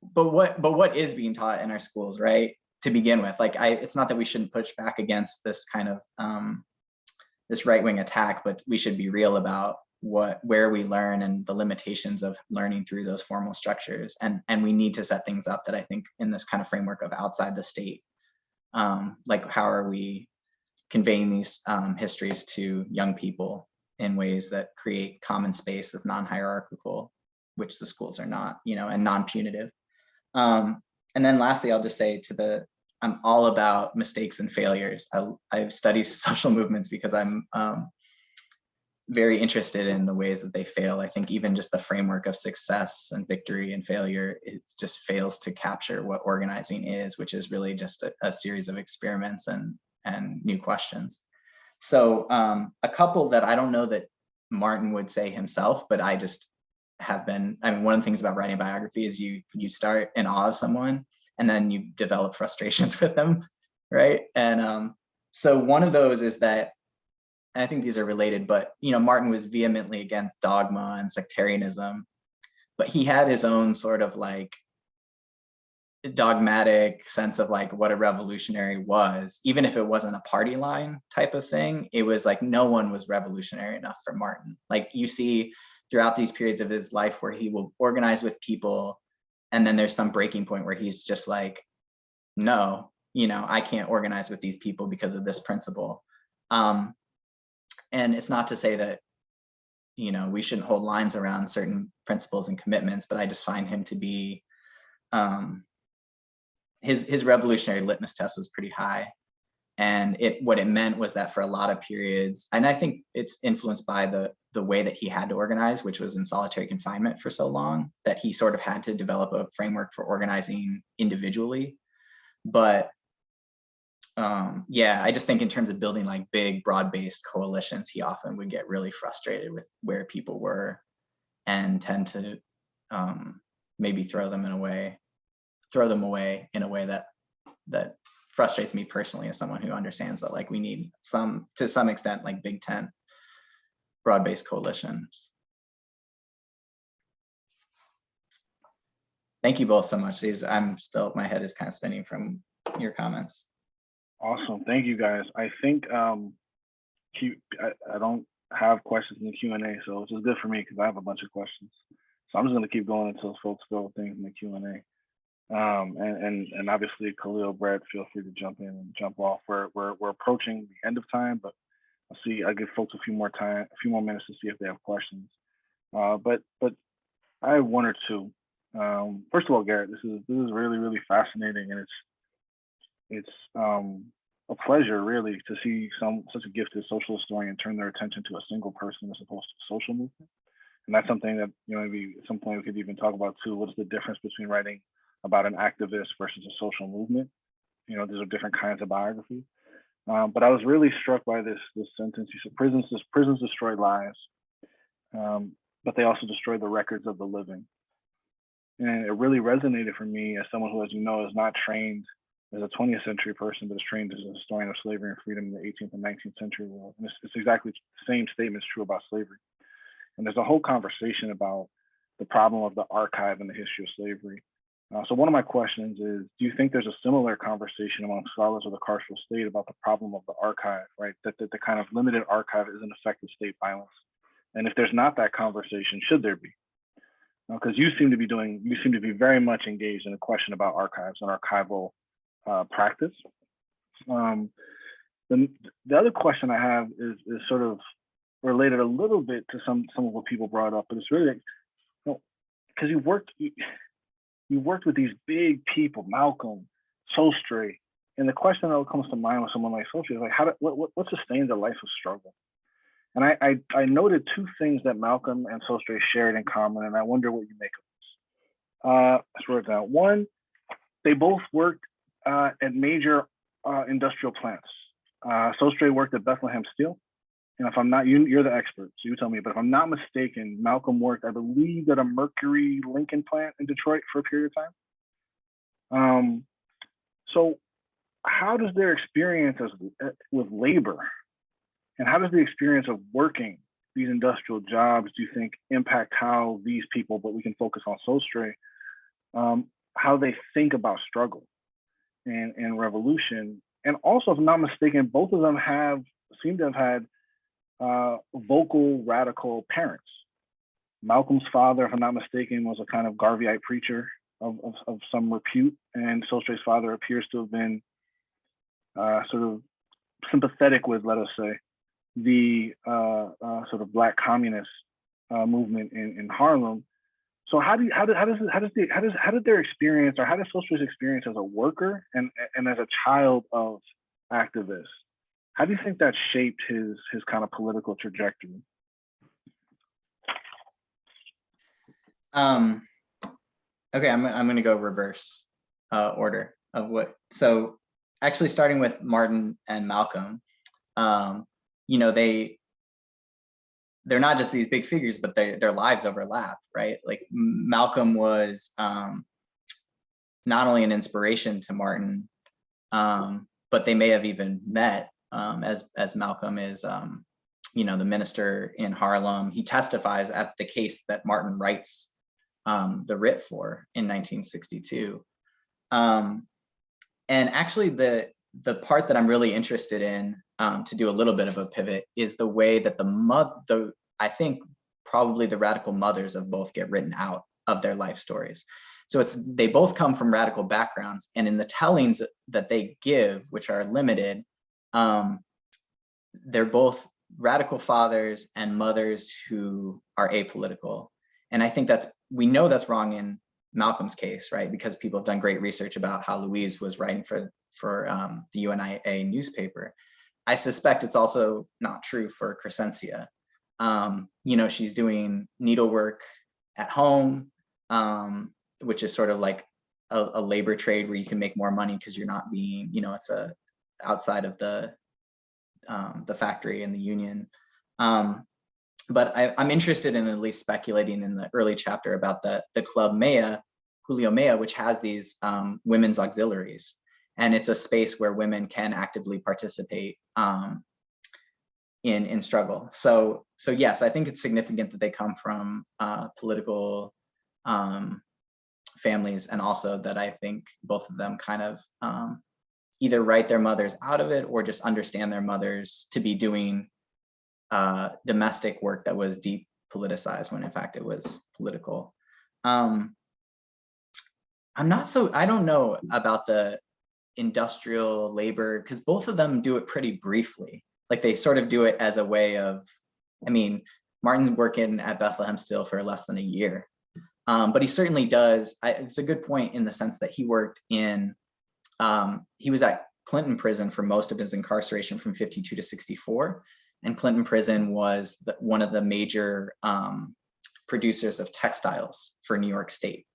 but what is being taught in our schools, right? To begin with, like it's not that we shouldn't push back against this kind of this right-wing attack, but we should be real about where we learn and the limitations of learning through those formal structures. And we need to set things up that I think in this kind of framework of outside the state, like how are we conveying these histories to young people in ways that create common space that's non-hierarchical, which the schools are not, and non-punitive. And then lastly, I'll just say to I'm all about mistakes and failures. I've studied social movements because I'm very interested in the ways that they fail. I think even just the framework of success and victory and failure, it just fails to capture what organizing is, which is really just a series of experiments and new questions. So a couple that I don't know that Martin would say himself, but I just have been, I mean, one of the things about writing a biography is you start in awe of someone and then you develop frustrations with them, right? And so one of those is that, and I think these are related, but Martin was vehemently against dogma and sectarianism, but he had his own sort of like dogmatic sense of like what a revolutionary was. Even if it wasn't a party line type of thing, it was like no one was revolutionary enough for Martin. Like you see throughout these periods of his life where he will organize with people, and then there's some breaking point where he's just like, no, I can't organize with these people because of this principle. And it's not to say that, we shouldn't hold lines around certain principles and commitments, but I just find him to be, his revolutionary litmus test was pretty high. And what it meant was that for a lot of periods, and I think it's influenced by the way that he had to organize, which was in solitary confinement for so long, that he sort of had to develop a framework for organizing individually. But yeah, I just think in terms of building like big, broad-based coalitions, he often would get really frustrated with where people were and tend to maybe throw them away in a way that frustrates me personally as someone who understands that like we need to some extent, like big tent, broad-based coalitions. Thank you both so much. My head is kind of spinning from your comments. Awesome, thank you guys. I think I don't have questions in the Q&A, so which is good for me because I have a bunch of questions. So I'm just going to keep going until folks go with things in the Q&A. And obviously Khalil, Brad, feel free to jump in and jump off. We're approaching the end of time, but I give folks a few more minutes to see if they have questions. But I have one or two. First of all, Garrett, this is really, really fascinating, and it's a pleasure really to see such a gifted social historian turn their attention to a single person as opposed to a social movement. And that's something that maybe at some point we could even talk about too. What's the difference between writing about an activist versus a social movement? These are different kinds of biography. But I was really struck by this sentence. You said prisons destroy lives, but they also destroy the records of the living. And it really resonated for me as someone who, as you know, is not trained as a 20th century person, but is trained as a historian of slavery and freedom in the 18th and 19th century world. And it's exactly the same statement is true about slavery. And there's a whole conversation about the problem of the archive and the history of slavery. So one of my questions is, do you think there's a similar conversation among scholars of the carceral state about the problem of the archive, right? That the kind of limited archive is an effective state violence. And if there's not that conversation, should there be? Because you seem to be very much engaged in a question about archives and archival practice. The other question I have is sort of related a little bit to some of what people brought up, but it's really, because you worked with these big people, Malcolm, Sostre, and the question that comes to mind with someone like Sostre is like, what sustains a life of struggle? And I noted two things that Malcolm and Sostre shared in common, and I wonder what you make of this. Let's write it down. One, they both worked at major industrial plants. Sostre worked at Bethlehem Steel. And if I'm not, you're the expert, so you tell me, but if I'm not mistaken, Malcolm worked, I believe, at a Mercury Lincoln plant in Detroit for a period of time. So how does their experience with labor, and how does the experience of working these industrial jobs, do you think, impact how these people, but we can focus on Sostre, how they think about struggle and revolution? And also, if I'm not mistaken, both of them seem to have had vocal, radical parents. Malcolm's father, if I'm not mistaken, was a kind of Garveyite preacher of some repute, and Sostre's father appears to have been sort of sympathetic with, let us say, the sort of Black communist movement in Harlem. So how did their experience, or how did Sostre's experience as a worker and as a child of activists, how do you think that shaped his kind of political trajectory? Okay, I'm going to go reverse order of what. So actually starting with Martin and Malcolm, you know, they're not just these big figures, but their lives overlap, right? Like Malcolm was not only an inspiration to Martin, but they may have even met, as Malcolm is, you know, the minister in Harlem. He testifies at the case that Martin writes the writ for in 1962. And actually the part that I'm really interested in, to do a little bit of a pivot, is the way that I think probably the radical mothers of both get written out of their life stories. So they both come from radical backgrounds, and in the tellings that they give, which are limited, they're both radical fathers and mothers who are apolitical. And I think we know that's wrong in Malcolm's case, right? Because people have done great research about how Louise was writing for the UNIA newspaper. I suspect it's also not true for Crescencia. You know, she's doing needlework at home, which is sort of like a labor trade where you can make more money because you're not being, you know, it's outside of the factory and the union. But I'm interested in at least speculating in the early chapter about the Club Mea, Julio Mea, which has these women's auxiliaries. And it's a space where women can actively participate in struggle. So yes, I think it's significant that they come from political families, and also that I think both of them kind of either write their mothers out of it or just understand their mothers to be doing domestic work that was deep politicized when in fact it was political. I don't know about the industrial labor, because both of them do it pretty briefly. Like they sort of do it as a way of, I mean, Martin's working at Bethlehem still for less than a year. But he certainly does, it's a good point in the sense that he worked in, he was at Clinton prison for most of his incarceration from 52 to 64. And Clinton prison was one of the major producers of textiles for New York State.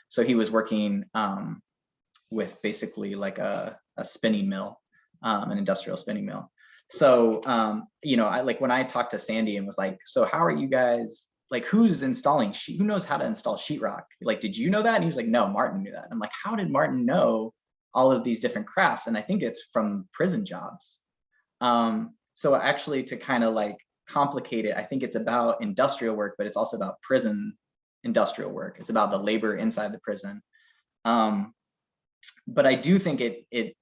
So he was working with basically like a spinning mill, an industrial spinning mill. So, you know, when I talked to Sandy and was like, so how are you guys, like who's installing who knows how to install sheetrock? Like, did you know that? And he was like, no, Martin knew that. I'm like, how did Martin know all of these different crafts? And I think it's from prison jobs. So actually to kind of like complicate it, I think it's about industrial work, but it's also about prison industrial work. It's about the labor inside the prison. But I do think it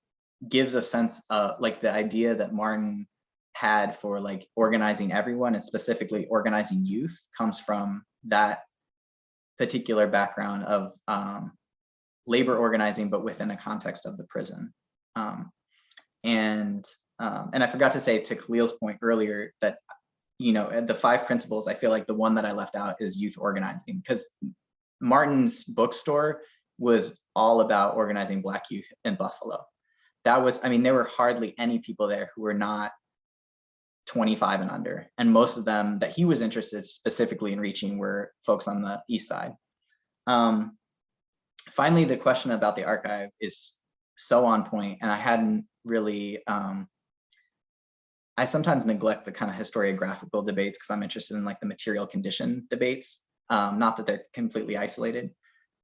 gives a sense of like the idea that Martin had for like organizing everyone, and specifically organizing youth, comes from that particular background of labor organizing, but within a context of the prison. And I forgot to say, to Khalil's point earlier, that, you know, the 5 principles, I feel like the one that I left out is youth organizing, because Martin's bookstore was all about organizing Black youth in Buffalo. That was, I mean, there were hardly any people there who were not 25 and under. And most of them that he was interested specifically in reaching were folks on the East Side. Finally, the question about the archive is so on point, and I hadn't really, I sometimes neglect the kind of historiographical debates because I'm interested in like the material condition debates. Not that they're completely isolated,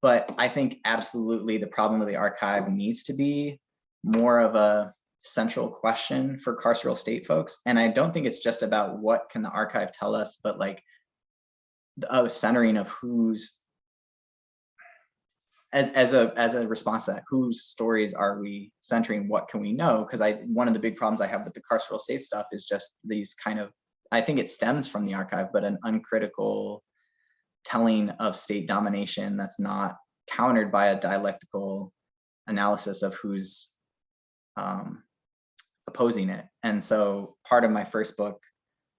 but I think absolutely the problem of the archive needs to be more of a central question for carceral state folks. And I don't think it's just about what can the archive tell us, but like a centering of who's, as a response to that, whose stories are we centering, what can we know? Because one of the big problems I have with the carceral state stuff is just these kind of, I think it stems from the archive, but an uncritical telling of state domination that's not countered by a dialectical analysis of who's opposing it. And so part of my first book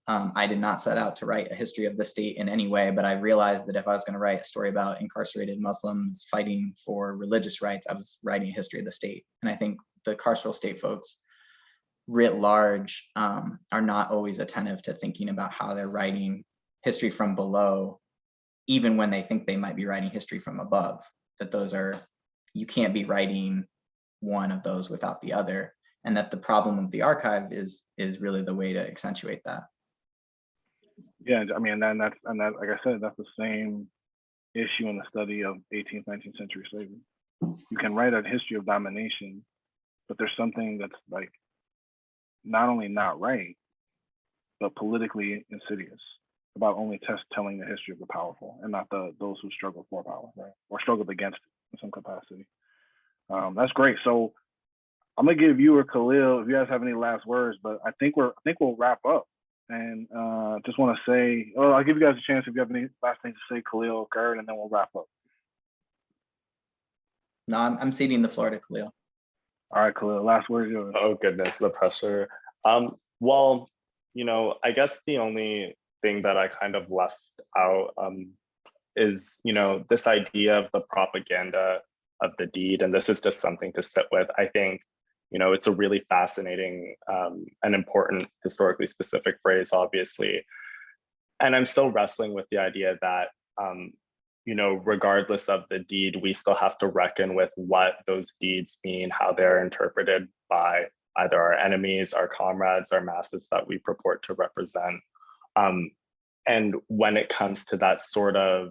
I did not set out to write a history of the state in any way, but I realized that if I was going to write a story about incarcerated Muslims fighting for religious rights, I was writing a history of the state. And I think the carceral state folks writ large are not always attentive to thinking about how they're writing history from below, even when they think they might be writing history from above, that those are, you can't be writing one of those without the other. And that the problem of the archive is really the way to accentuate that. Yeah, I mean, and that, like I said, that's the same issue in the study of 18th, 19th century slavery. You can write a history of domination, but there's something that's like not only not right, but politically insidious about only telling the history of the powerful and not those who struggled for power, right? Or struggled against it in some capacity. That's great. So I'm gonna give you or Khalil, if you guys have any last words, but I think we'll wrap up. And just want to say, well, I'll give you guys a chance if you have any last things to say, Khalil, Garrett, and then we'll wrap up. No, I'm ceding the floor to Khalil. All right, Khalil, last word is yours. Oh goodness, the pressure. Well, you know, I guess the only thing that I kind of left out is, you know, this idea of the propaganda of the deed, and this is just something to sit with. I think, you know, it's a really fascinating and important historically specific phrase, obviously. And I'm still wrestling with the idea that, you know, regardless of the deed, we still have to reckon with what those deeds mean, how they're interpreted by either our enemies, our comrades, our masses that we purport to represent. And when it comes to that sort of,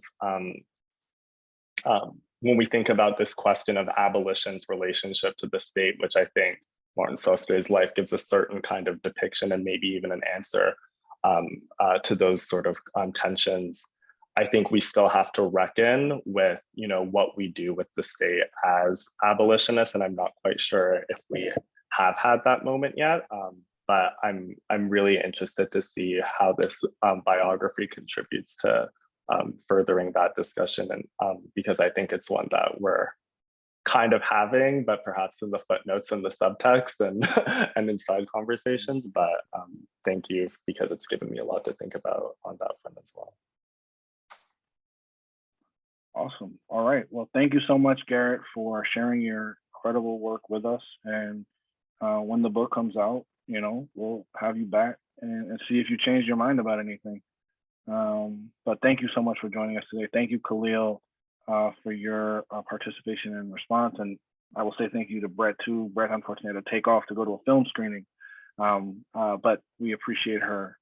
when we think about this question of abolition's relationship to the state, which I think Martin Sostre's life gives a certain kind of depiction and maybe even an answer to those sort of tensions, I think we still have to reckon with, you know, what we do with the state as abolitionists. And I'm not quite sure if we have had that moment yet, but I'm really interested to see how this biography contributes to furthering that discussion, and because I think it's one that we're kind of having, but perhaps in the footnotes and the subtext and and inside conversations. But thank you, because it's given me a lot to think about on that front as well. Awesome. All right. Well, thank you so much, Garrett, for sharing your incredible work with us. And when the book comes out, you know, we'll have you back and see if you changed your mind about anything. But thank you so much for joining us today. Thank you, Khalil, for your participation and response. And I will say thank you to Brett too. Brett, unfortunately, had to take off to go to a film screening, but we appreciate her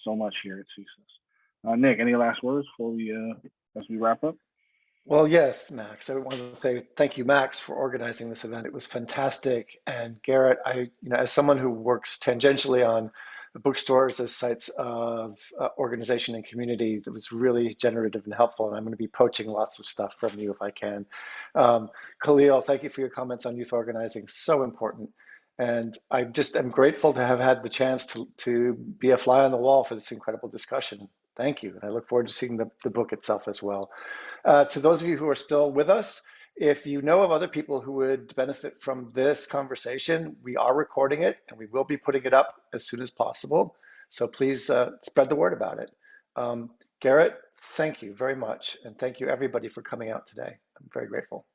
so much here at CSIS. Nick, any last words before we as we wrap up? Well, yes, Max. I wanted to say thank you, Max, for organizing this event. It was fantastic. And Garrett, as someone who works tangentially on the bookstores as sites of organization and community, that was really generative and helpful. And I'm going to be poaching lots of stuff from you if I can. Khalil, thank you for your comments on youth organizing. So important. And I just am grateful to have had the chance to be a fly on the wall for this incredible discussion. Thank you. And I look forward to seeing the book itself as well. To those of you who are still with us, if you know of other people who would benefit from this conversation, we are recording it and we will be putting it up as soon as possible. So please spread the word about it. Garrett, thank you very much. And thank you everybody for coming out today. I'm very grateful.